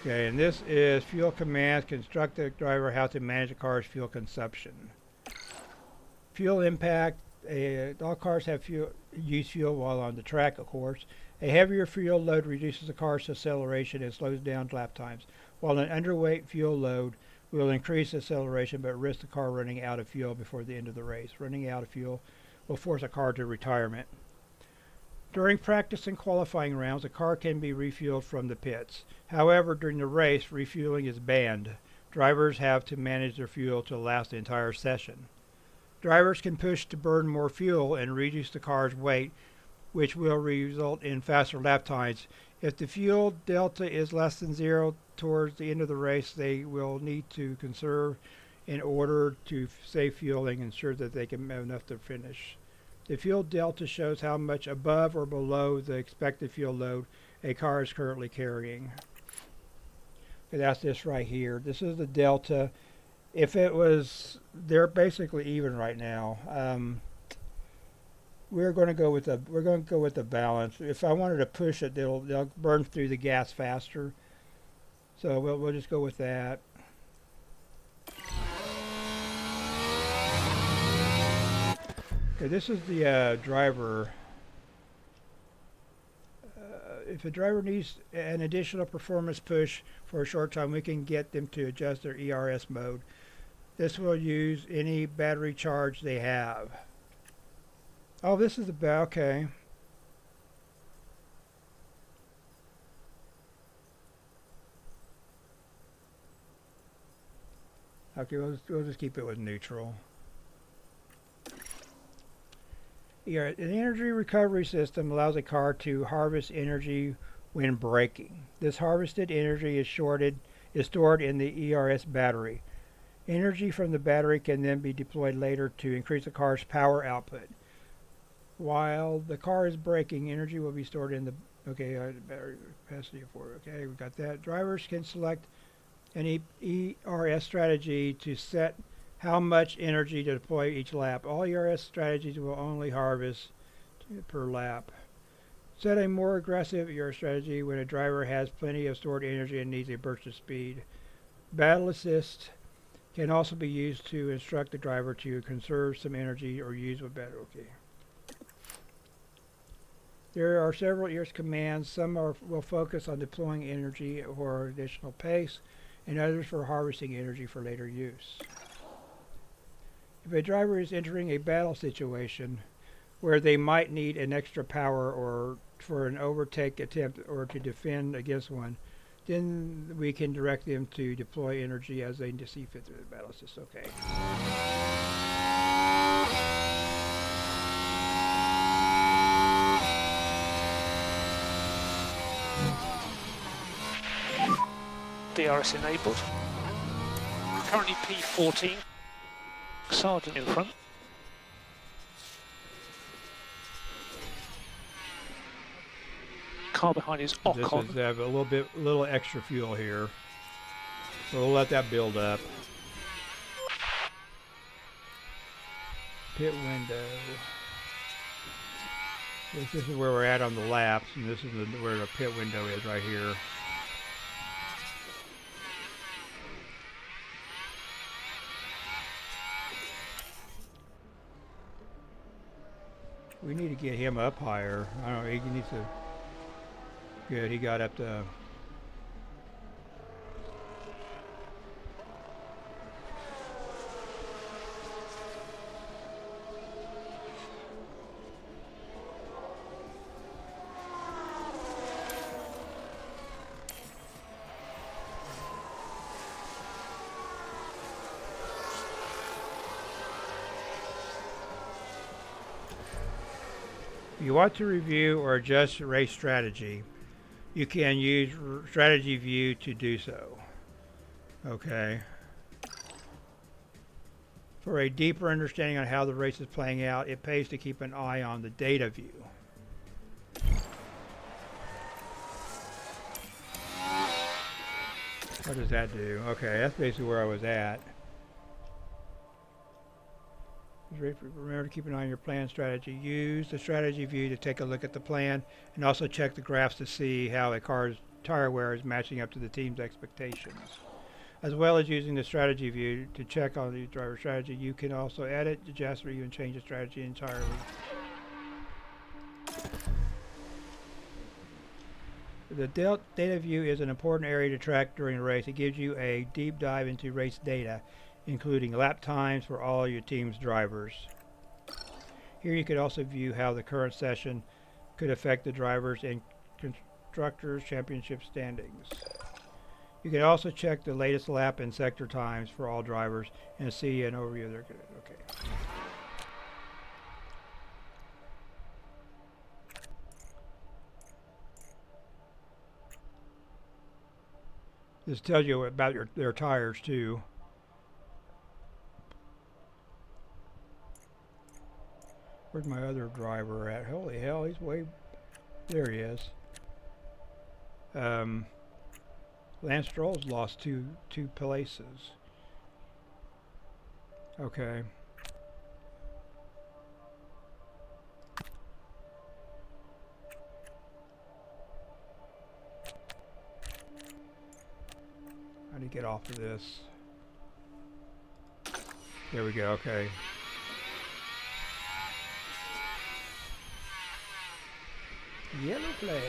Okay, and this is fuel commands. Instruct the driver how to manage the car's fuel consumption. Fuel impact. All cars have use fuel while on the track, of course. A heavier fuel load reduces the car's acceleration and slows down lap times, while an underweight fuel load will increase acceleration but risk the car running out of fuel before the end of the race. Running out of fuel will force a car to retirement. During practice and qualifying rounds, a car can be refueled from the pits. However, during the race, refueling is banned. Drivers have to manage their fuel to last the entire session. Drivers can push to burn more fuel and reduce the car's weight, which will result in faster lap times. If the fuel delta is less than 0 towards the end of the race, they will need to conserve in order to save fuel and ensure that they can have enough to finish. The fuel delta shows how much above or below the expected fuel load a car is currently carrying. Okay, that's this right here. This is the delta. If it was, they're basically even right now. We're going to go with the balance. If I wanted to push it, they'll burn through the gas faster. So we'll just go with that. Okay, this is the driver. If a driver needs an additional performance push for a short time, we can get them to adjust their ERS mode. This will use any battery charge they have. Oh, this is the okay. Okay, we'll just keep it with neutral. Yeah, an energy recovery system allows a car to harvest energy when braking. This harvested energy is stored in the ERS battery. Energy from the battery can then be deployed later to increase the car's power output. While the car is braking, energy will be stored in the battery capacity for. Okay, we got that. Drivers can select an ERS strategy to set how much energy to deploy each lap. All ERS strategies will only harvest per lap. Set a more aggressive ERS strategy when a driver has plenty of stored energy and needs a burst of speed. Battle assist can also be used to instruct the driver to conserve some energy or use a better. Okay. There are several ERS commands. Some will focus on deploying energy or additional pace, and others for harvesting energy for later use. If a driver is entering a battle situation where they might need an extra power or for an overtake attempt or to defend against one, Then we can direct them to deploy energy as they see fit through the battle system. Okay. DRS enabled. Currently P14. Sergeant in front. Car behind is Ocon. This is have a little extra fuel here, so we'll let that build up. Pit window. This is where we're at on the laps, and this is where the pit window is right here. We need to get him up higher. I don't know, he needs to... Good, he got up to... If you want to review or adjust race strategy, you can use strategy view to do so. Okay. For a deeper understanding on how the race is playing out, it pays to keep an eye on the data view. What does that do? Okay, that's basically where I was at. Remember to keep an eye on your plan strategy. Use the strategy view to take a look at the plan and also check the graphs to see how a car's tire wear is matching up to the team's expectations. As well as using the strategy view to check on the driver strategy, you can also edit, adjust, or even change the strategy entirely. The data view is an important area to track during a race. It gives you a deep dive into race data, including lap times for all your team's drivers. Here you could also view how the current session could affect the drivers and constructors championship standings. You can also check the latest lap and sector times for all drivers and see an overview of their... Okay. This tells you about their tires too. Where's my other driver at? Holy hell, he's way... There he is. Lance Stroll's lost two places. Okay. How do you get off of this? There we go, okay. Yellow flag.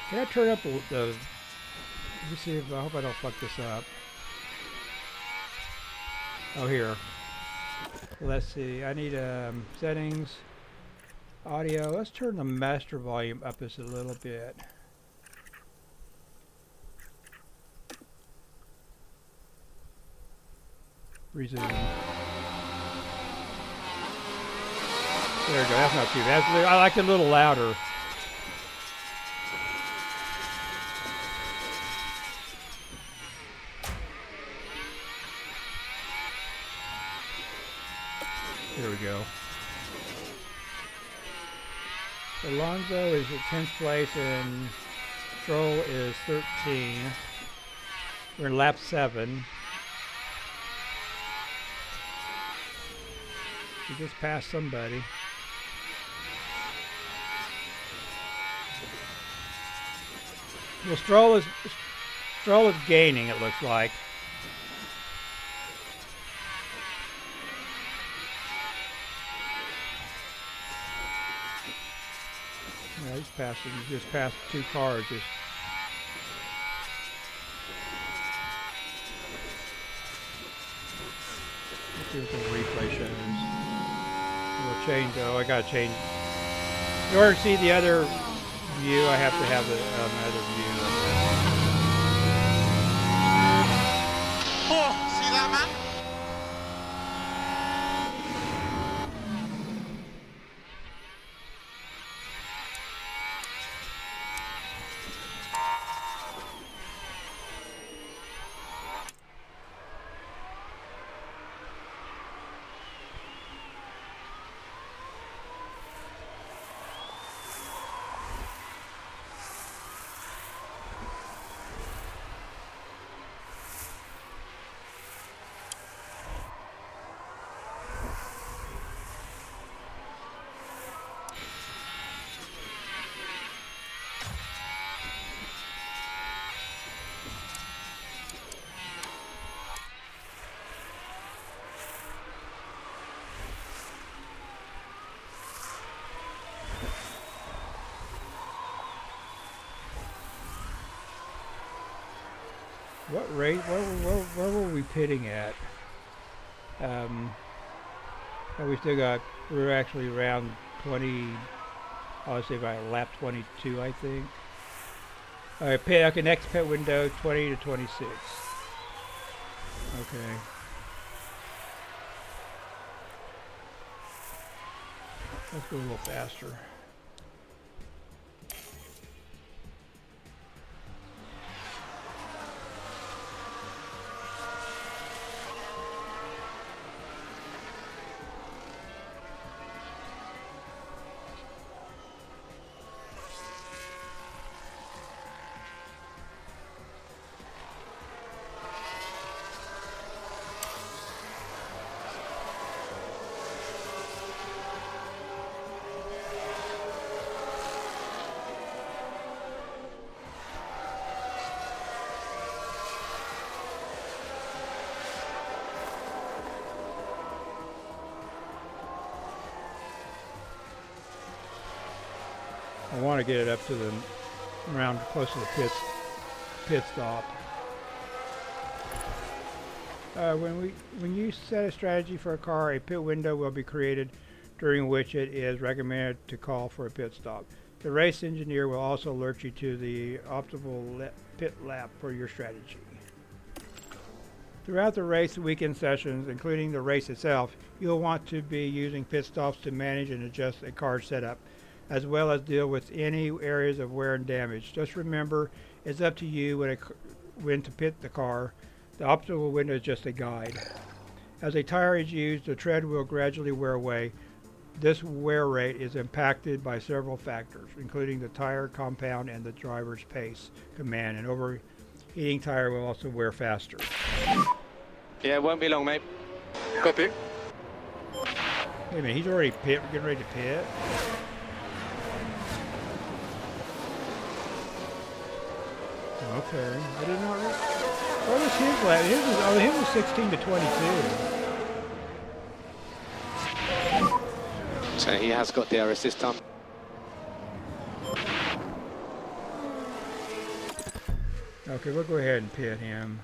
Can I turn up the let me see if I hope I don't fuck this up. Oh, here. Let's see. I need settings, audio. Let's turn the master volume up just a little bit. Resume. There we go. That's not too bad. I like it a little louder. There we go. Alonso is at 10th place and Stroll is 13. We're in lap 7. We just passed somebody. Well, Stroll is gaining, it looks like. Yeah, he's passing. He just passed 2 cars. Let's see what the replay shows. we'll change. Oh, I gotta change. In order to see the other view, I have to have the other view. Oh, see that, man? What rate? Where were we pitting at? We still got. We're actually around 20. I would say about lap 22, I think. All right, pit. Okay, next pit window 20 to 26. Okay. Let's go a little faster. I want to get it up to the around close to the pit stop. When you set a strategy for a car, a pit window will be created during which it is recommended to call for a pit stop. The race engineer will also alert you to the optimal pit lap for your strategy. Throughout the race weekend sessions, including the race itself, you'll want to be using pit stops to manage and adjust a car's setup, as well as deal with any areas of wear and damage. Just remember, it's up to you when to pit the car. The optimal window is just a guide. As a tire is used, the tread will gradually wear away. This wear rate is impacted by several factors, including the tire compound and the driver's pace command. An overheating tire will also wear faster. Yeah, it won't be long, mate. Copy. Wait a minute, he's already getting ready to pit? Okay, I did not realize. What was his lap? His was 16 to 22. So he has got DRS this time. Okay, we'll go ahead and pit him.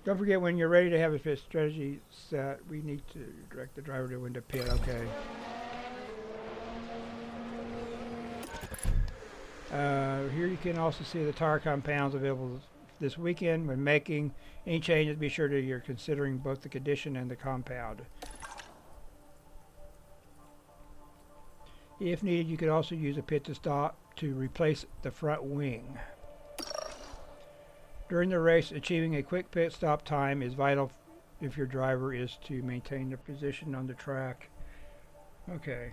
Don't forget, when you're ready to have a pit strategy set, we need to direct the driver to when to pit. Okay. Here you can also see the tire compounds available this weekend. When making any changes, be sure that you're considering both the condition and the compound. If needed, you could also use a pit to stop to replace the front wing. During the race, achieving a quick pit stop time is vital if your driver is to maintain their position on the track. Okay.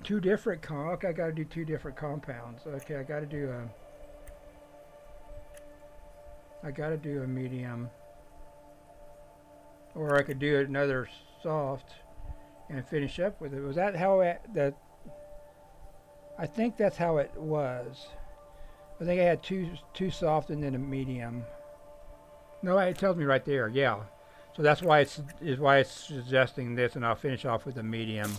Two different okay, I gotta do two different compounds. Okay, I gotta do a medium. Or I could do another soft and finish up with it. Was that how I think that's how it was. I think I had two soft and then a medium. No, it tells me right there, yeah. So that's why it's suggesting this, and I'll finish off with a medium.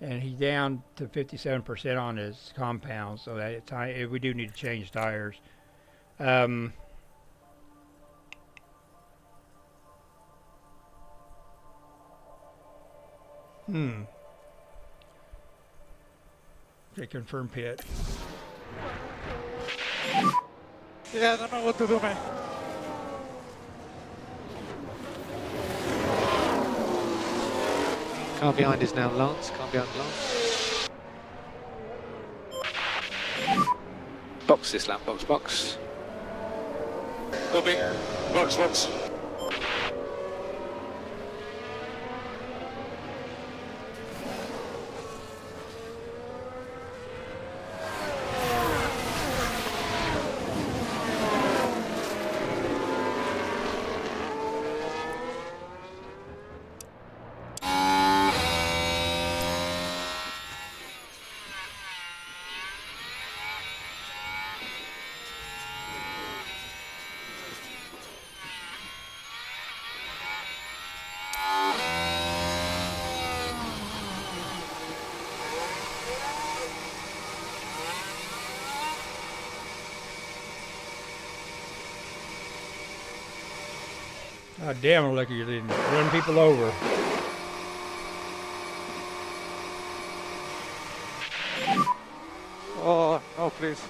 and he's down to 57% on his compound. So that we do need to change tires. Okay, confirm pit. Yeah, I don't know what to do, man. Car behind is now Lance. Car behind Lance. Box this lap. Box, box. Copy. Box, box. God damn, look, you're running people over. Oh, please.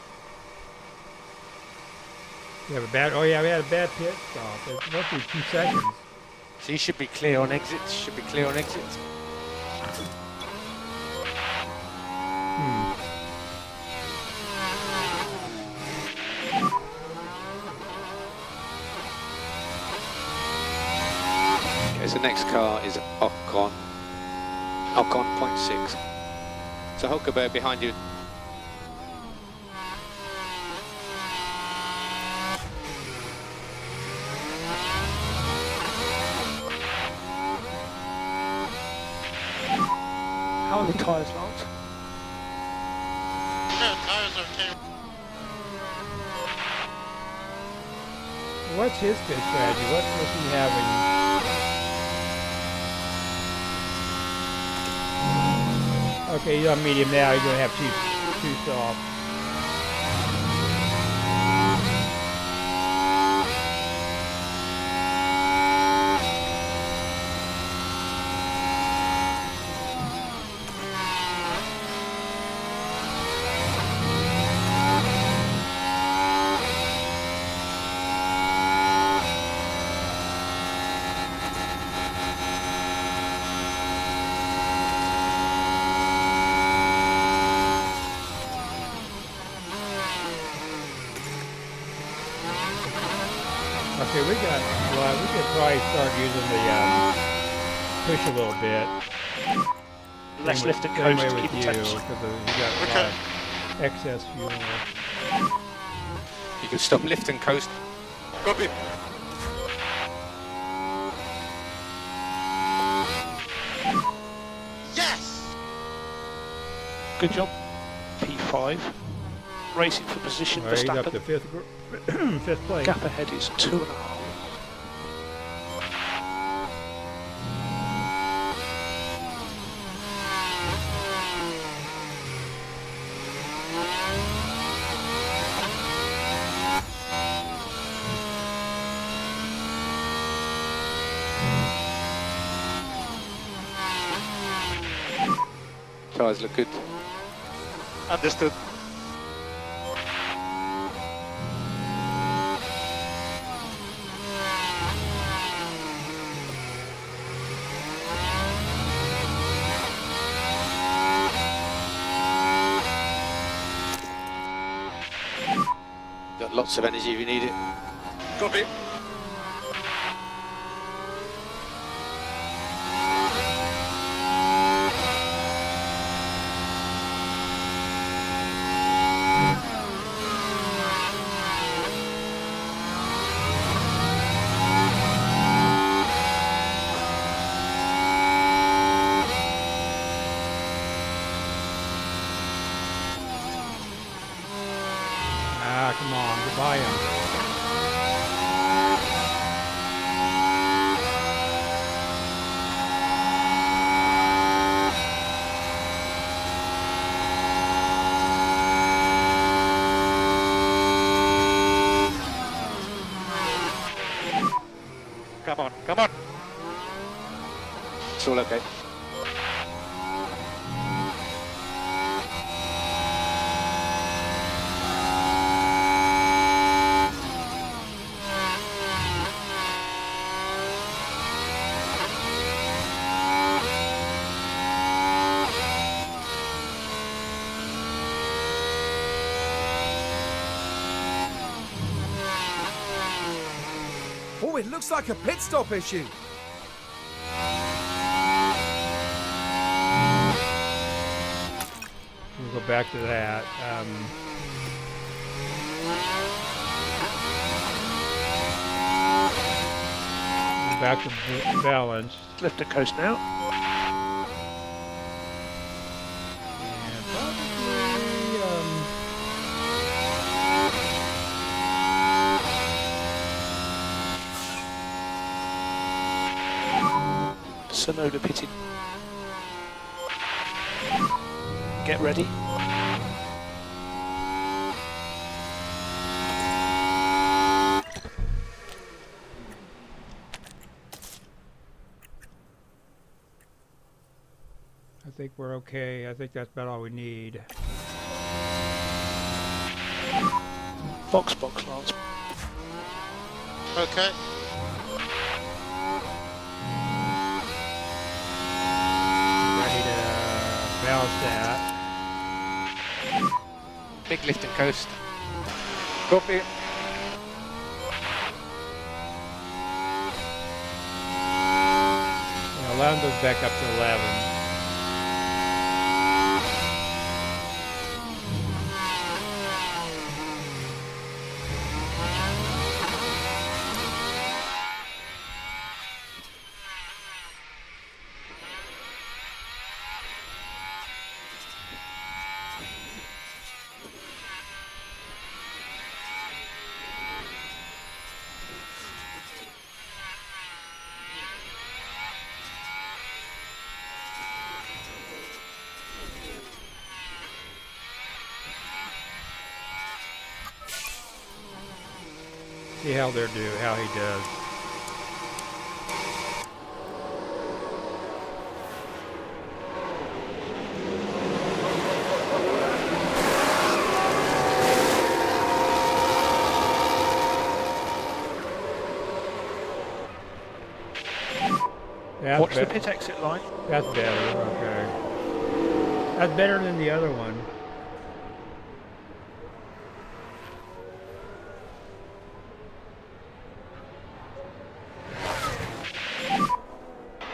You have a bad. Oh yeah, we had a bad pit stop. It's roughly 2 seconds. So you should be clear on exits. Should be clear on exits. Okay, so next car is Ocon 0.6. So Hulkenberg behind you. How are the tyres, Lance? Yeah, tires are okay. What's his pit strategy? What was he having? Okay, he's on medium now. He's going to have two soft. Okay, we could probably start using the push a little bit. Less lift and Same coast way to with keep you, it tense. because you got a lot of excess fuel. You can stop lift and coast. Copy. Yes! Good job. P5. Racing for position, All right, he's up to Verstappen. fifth place. Gap ahead is 2.5. Tyres look good. Understood. Got lots of energy if you need it. Copy. Ah, come on, goodbye him. It's all okay. Oh, it looks like a pit stop issue. We'll go back to that. Back to balance. Left and coast now. And probably, Sonoda pitted. Get ready. I think we're okay. I think that's about all we need. Box, Lance. Okay. Ready to balance that. Big lift and coast. Copy. Yeah, 11 goes back up to 11. See how they're doing, how he does. That's Watch the pit exit line. That's better, okay. That's better than the other one.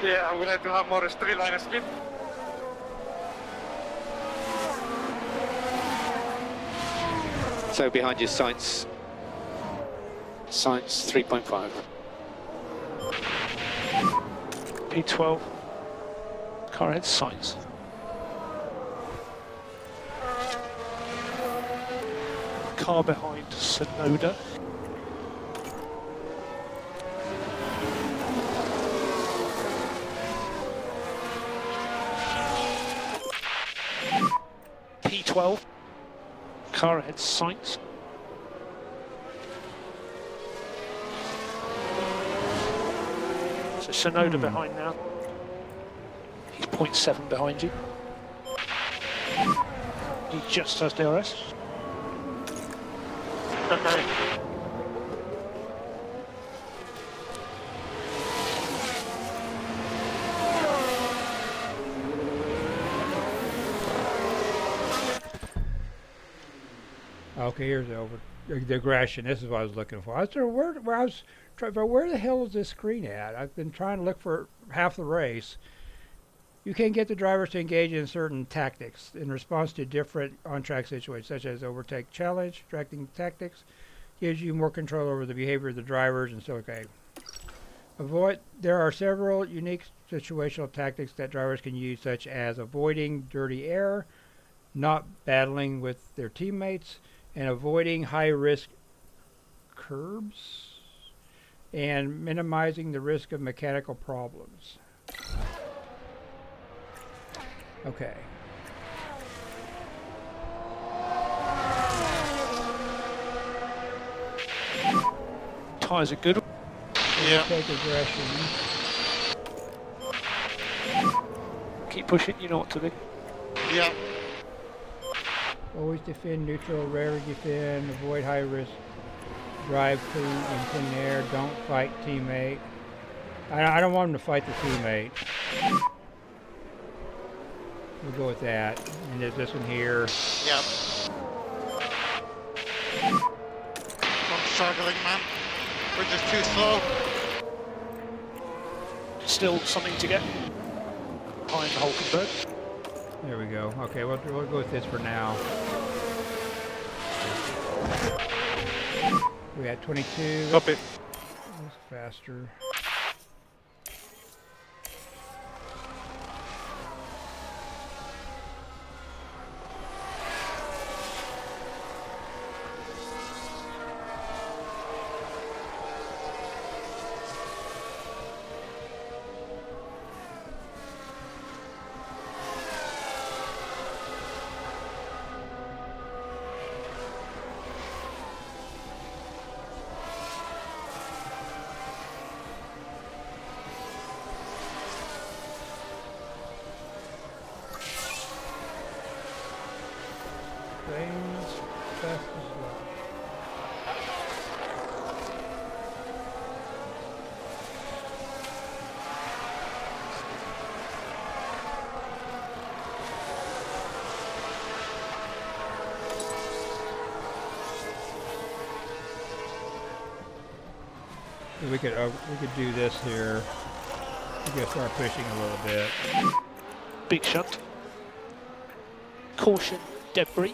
Yeah, I'm gonna have to have more straight line speed. So behind you, science 3.5. P12. Car head sights. Car behind Sonoda. P12. Car ahead sights. So Sonoda behind now. He's 0.7 behind you. He just has DRS. Okay. Okay, here's the digression. This is what I was looking for. I was where the hell is this screen at? I've been trying to look for half the race. You can get the drivers to engage in certain tactics in response to different on-track situations, such as overtake challenge, directing tactics, gives you more control over the behavior of the drivers, and so okay. There are several unique situational tactics that drivers can use, such as avoiding dirty air, not battling with their teammates, and avoiding high-risk curbs, and minimizing the risk of mechanical problems. Okay. Tyres are good. Yeah. Take aggression. keep pushing. You know what to do. Yeah. Always defend neutral, rarely defend, avoid high risk, drive clean in clean air, don't fight teammate. I don't want him to fight the teammate. We'll go with that. And there's this one here. Yep. I'm struggling, man. We're just too slow. Still something to get behind the Hulkenberg. There we go. Okay, we'll go with this for now. We got 22. Copy. That's faster. Fast as well. We could do this here. We could start pushing a little bit. Big shunt. Caution, debris.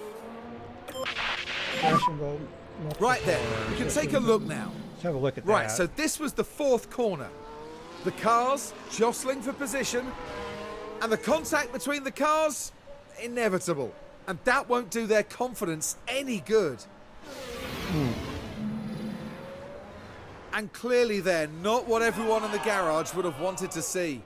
Right there, we can take a look now. Let's have a look at Right, that. so this was the fourth corner. The cars jostling for position, and the contact between the cars, inevitable. And that won't do their confidence any good. And clearly they're not what everyone in the garage would have wanted to see.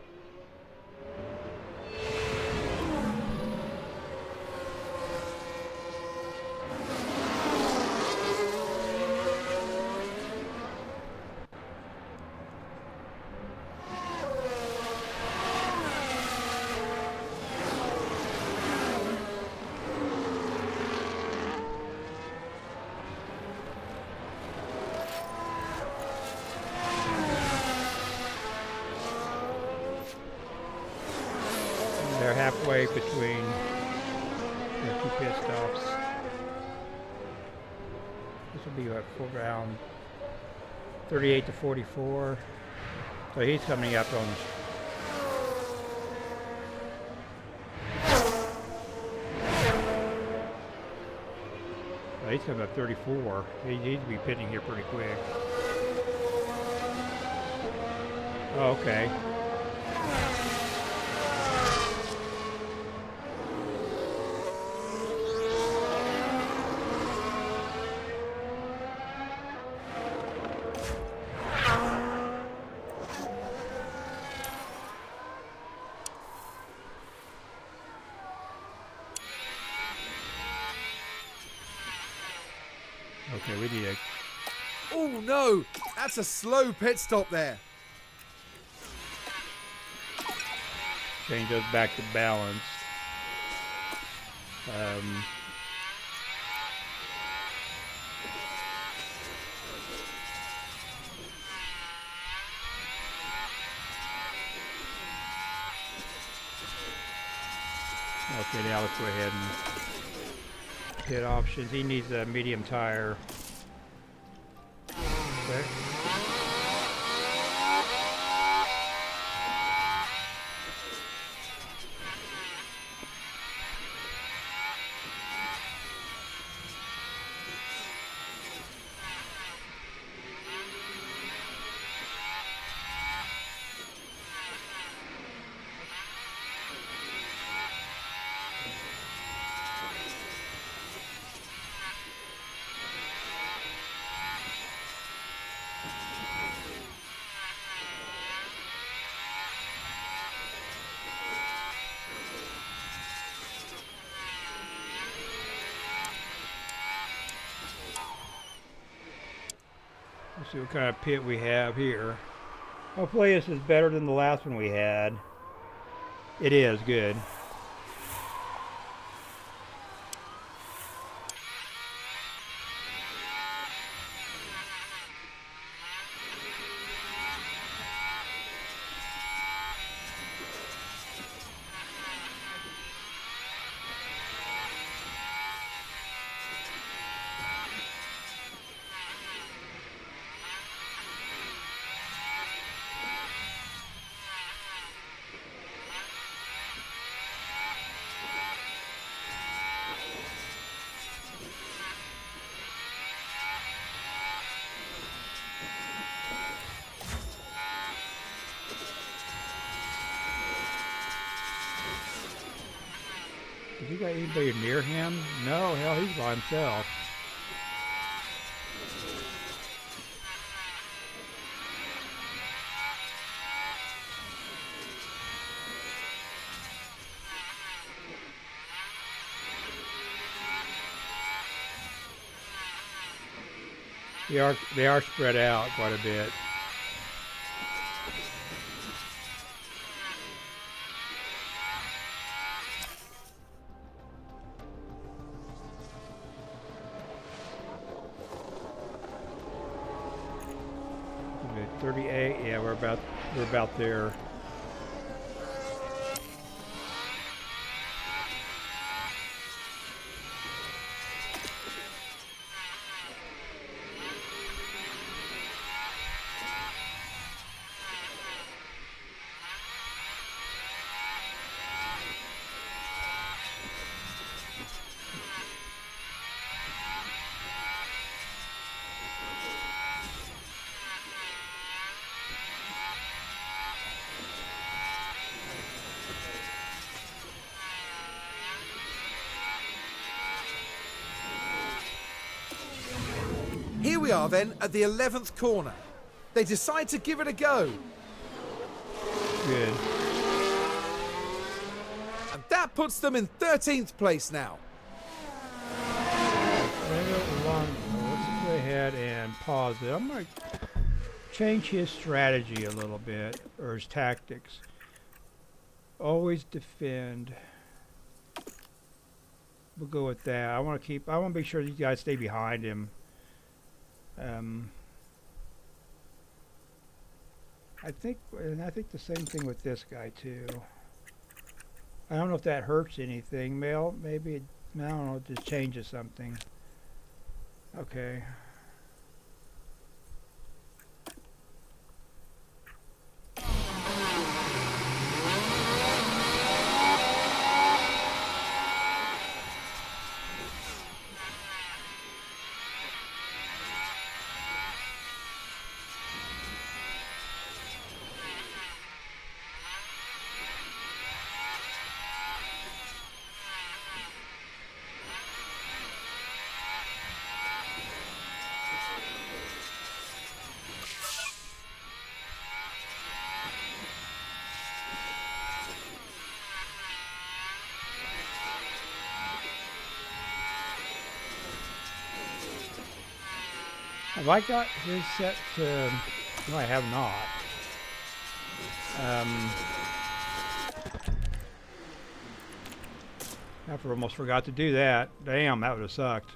They're halfway between their two pit stops. This will be like around 38 to 44. So he's coming up on. He's coming up 34. He needs to be pitting here pretty quick. Oh, okay. Okay, we need a... Oh no, that's a slow pit stop there. Change those back to balance. Okay, now let's go ahead and pit options. He needs a medium tire. Okay. Let's see what kind of pit we have here. Hopefully this is better than the last one we had. It is good. Has he got anybody near him? No, hell, he's by himself. They are spread out quite a bit. Okay, 38. Yeah, we're about there. Here we are then at the 11th corner. They decide to give it a go. Good. And that puts them in 13th place now. Let's go ahead and pause it. I'm going to change his strategy a little bit, or his tactics. Always defend. We'll go with that. I want to make sure these guys stay behind him. I think the same thing with this guy too. I don't know if that hurts anything. Maybe I don't know. It just changes something. Okay. Have I got his set to... No, I have not. I almost forgot to do that. Damn, that would have sucked.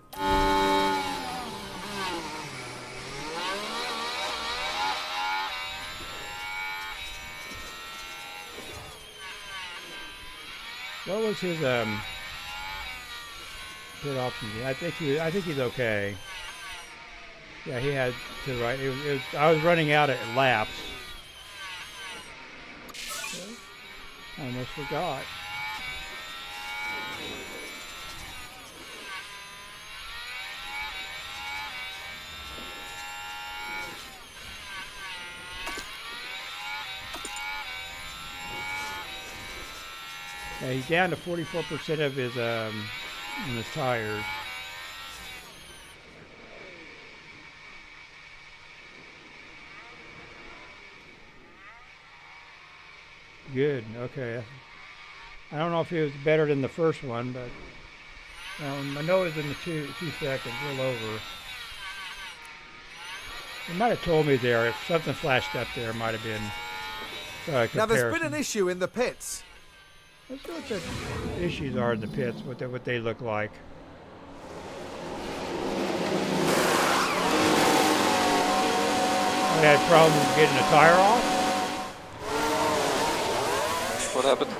What was his pit option? I think he's okay. Yeah, he had to right. I was running out at laps. Okay. I almost forgot. Yeah, he's down to 44% of his tires. Good. Okay. I don't know if it was better than the first one, but I know it was in the two seconds, a little over. It might have told me there if something flashed up there. It might have been. Now there's been an issue in the pits. Let's see what the issues are in the pits, what they look like. I had problems getting a tire off. What happened?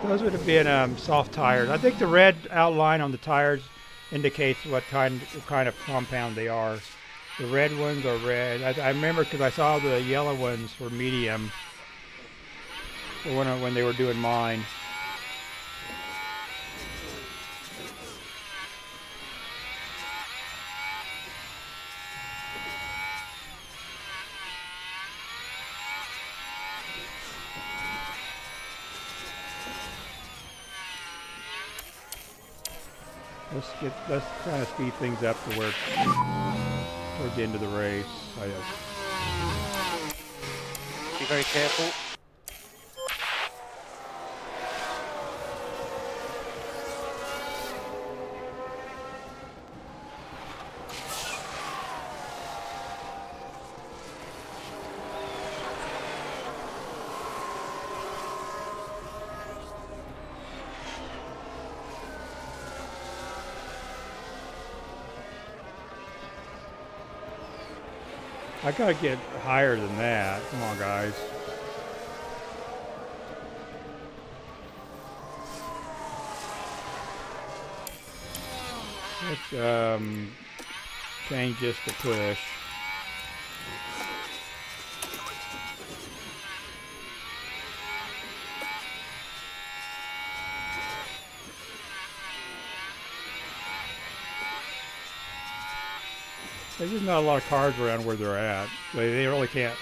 Those would have been soft tires. I think the red outline on the tires indicates what kind of compound they are. The red ones are red. I remember because I saw the yellow ones were medium when they were doing mine. Let's kind of speed things up to where towards the end of the race. Be very careful. I gotta get higher than that. Come on, guys. Let's change this to push. There's just not a lot of cars around where they're at. They really can't.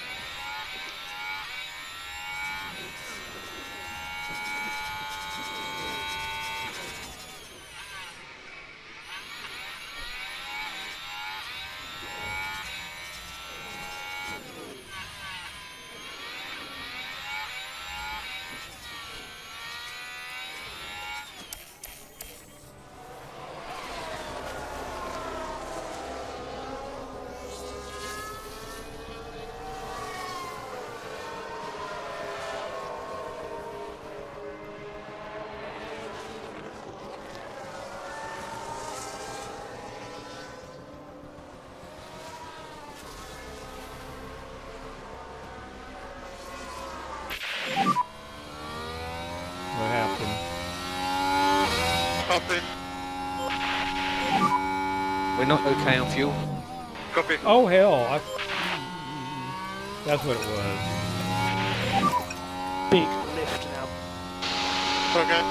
Copy. We're not okay on fuel. Copy. Oh hell! That's what it was. Big lift now. Okay.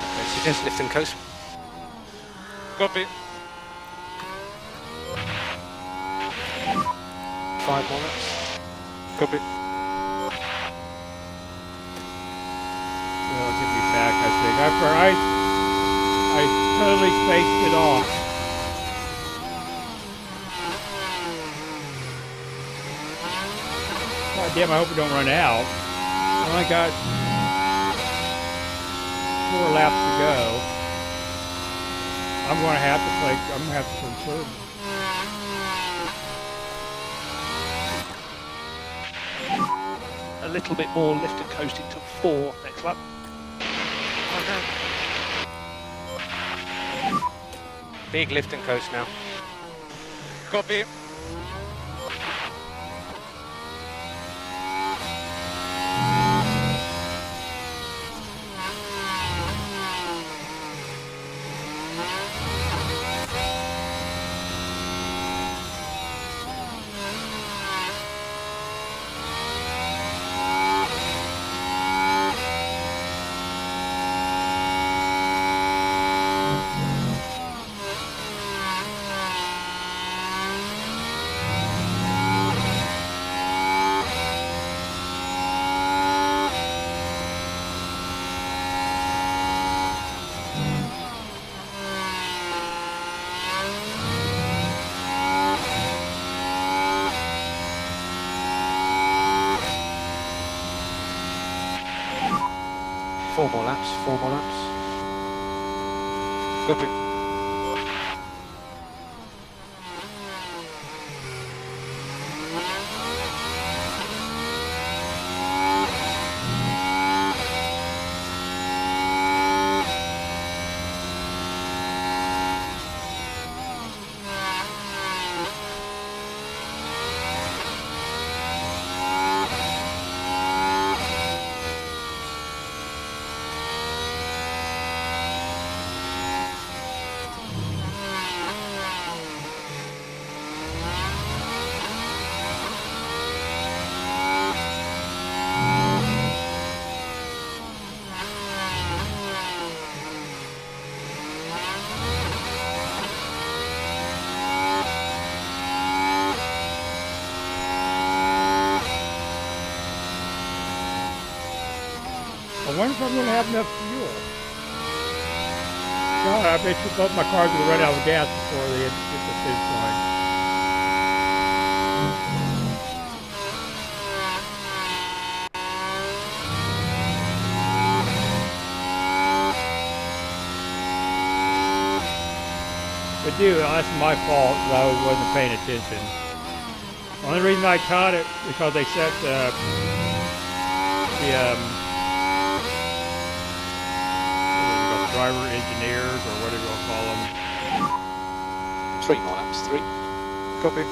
Okay, so there's lift and coast. Copy. 5 more laps. Copy. It'll get me back, I think. I totally spaced it off. God damn! I hope we don't run out. I only got 4 laps to go. I'm going to have to play. I'm going to have to conserve. A little bit more lift and coasting to 4 next lap. Okay. Big lift and coast now. Copy. Four more laps. Copy. wonder if I'm going to have enough fuel. God, I bet you both my cars will run out of gas before they get to the finish line. But dude, that's my fault that I wasn't paying attention. The only reason I caught it because they set the driver engineers or whatever you want to call them. 3 more laps, 3. Copy.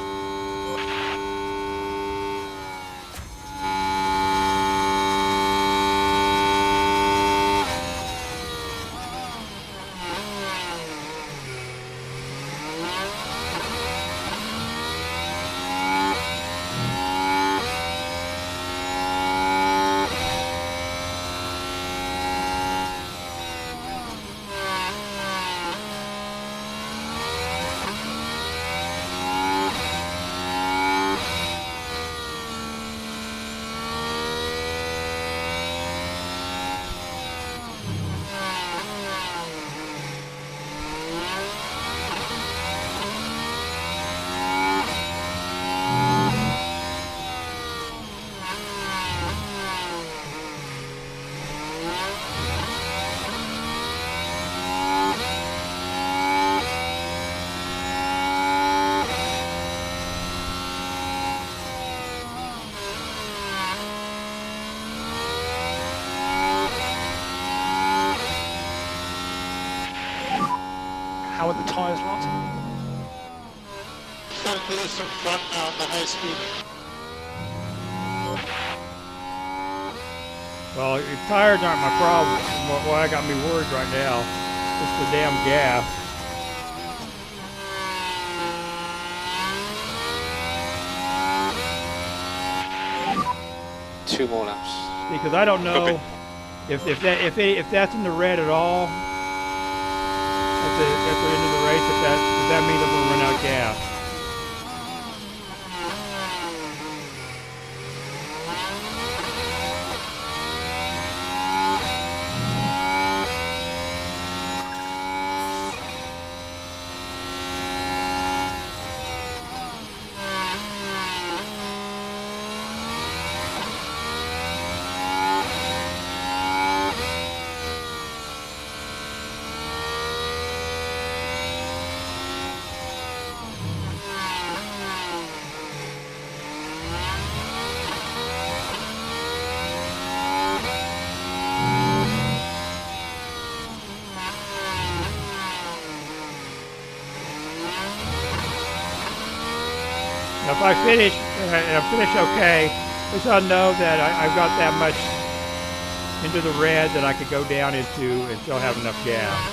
How are the tyres, Lance? Furthest in front now on the high speed. Well, if tires aren't my problem, why got me worried right now? It's the damn gas. Two more laps. Because I don't know if that's in the red at all. At the end of the race, if that means I'm going to run out of gas. If I finish, and I finish okay, at least I'll know that I've got that much into the red that I could go down into and still have enough gas.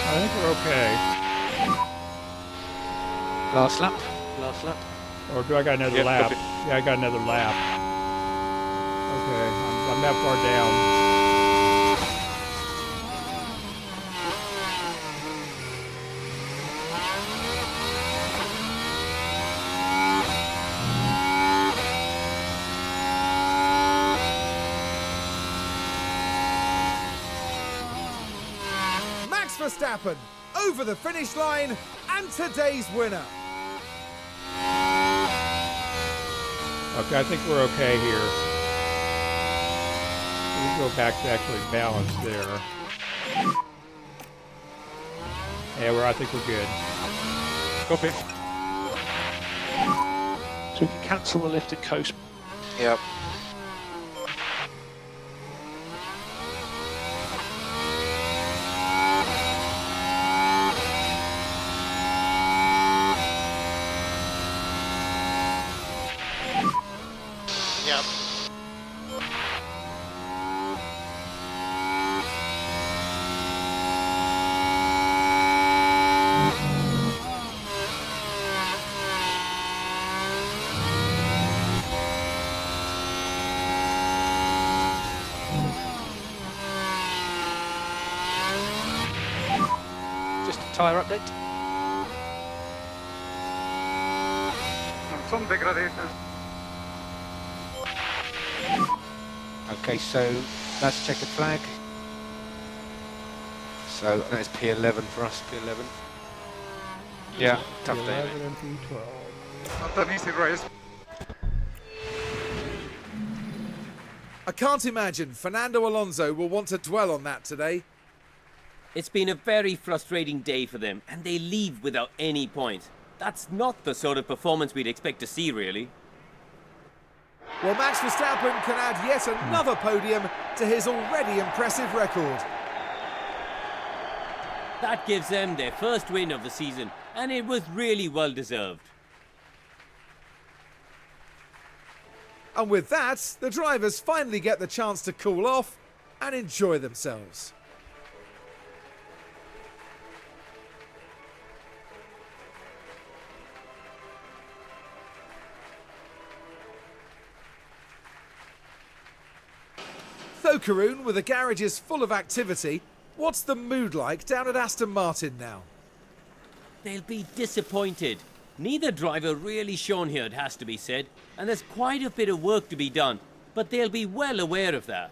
I think we're okay. Last lap. Last lap. Or do I got another Yep, lap? copy. Yeah, I got another lap. Okay, I'm that far down. Max Verstappen over the finish line and today's winner. Okay, I think we're okay here. We'll go back to actually balance there. Yeah, I think we're good. Copy. So we can cancel the lift and coast. Yep. Yep. tyre update. Some degradation. Okay, so that's checkered flag. So that is P11 for us, P11. Yeah, tough day. 11 and P12. Not an easy race. I can't imagine Fernando Alonso will want to dwell on that today. It's been a very frustrating day for them, and they leave without any points. That's not the sort of performance we'd expect to see, really. Well, Max Verstappen can add yet another podium to his already impressive record. That gives them their first win of the season, and it was really well deserved. And with that, the drivers finally get the chance to cool off and enjoy themselves. So, Karun, with the garages full of activity, what's the mood like down at Aston Martin now? They'll be disappointed. Neither driver really shone here, it has to be said, and there's quite a bit of work to be done, but they'll be well aware of that.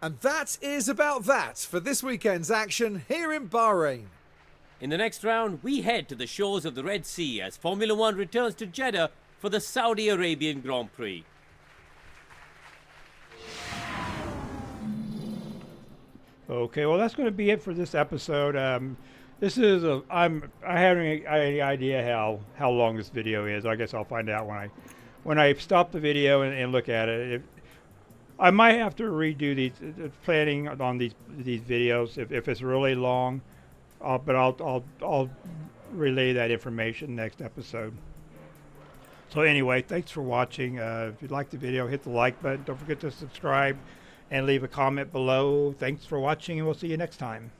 And that is about that for this weekend's action here in Bahrain. In the next round, we head to the shores of the Red Sea as Formula One returns to Jeddah for the Saudi Arabian Grand Prix. Okay, well that's going to be it for this episode. This is I haven't any idea how long this video is. I guess I'll find out when I stop the video and look at it. I might have to redo these planning on these videos if it's really long. But I'll relay that information next episode. So anyway, thanks for watching. If you liked the video, hit the like button. Don't forget to subscribe and leave a comment below. Thanks for watching, and we'll see you next time.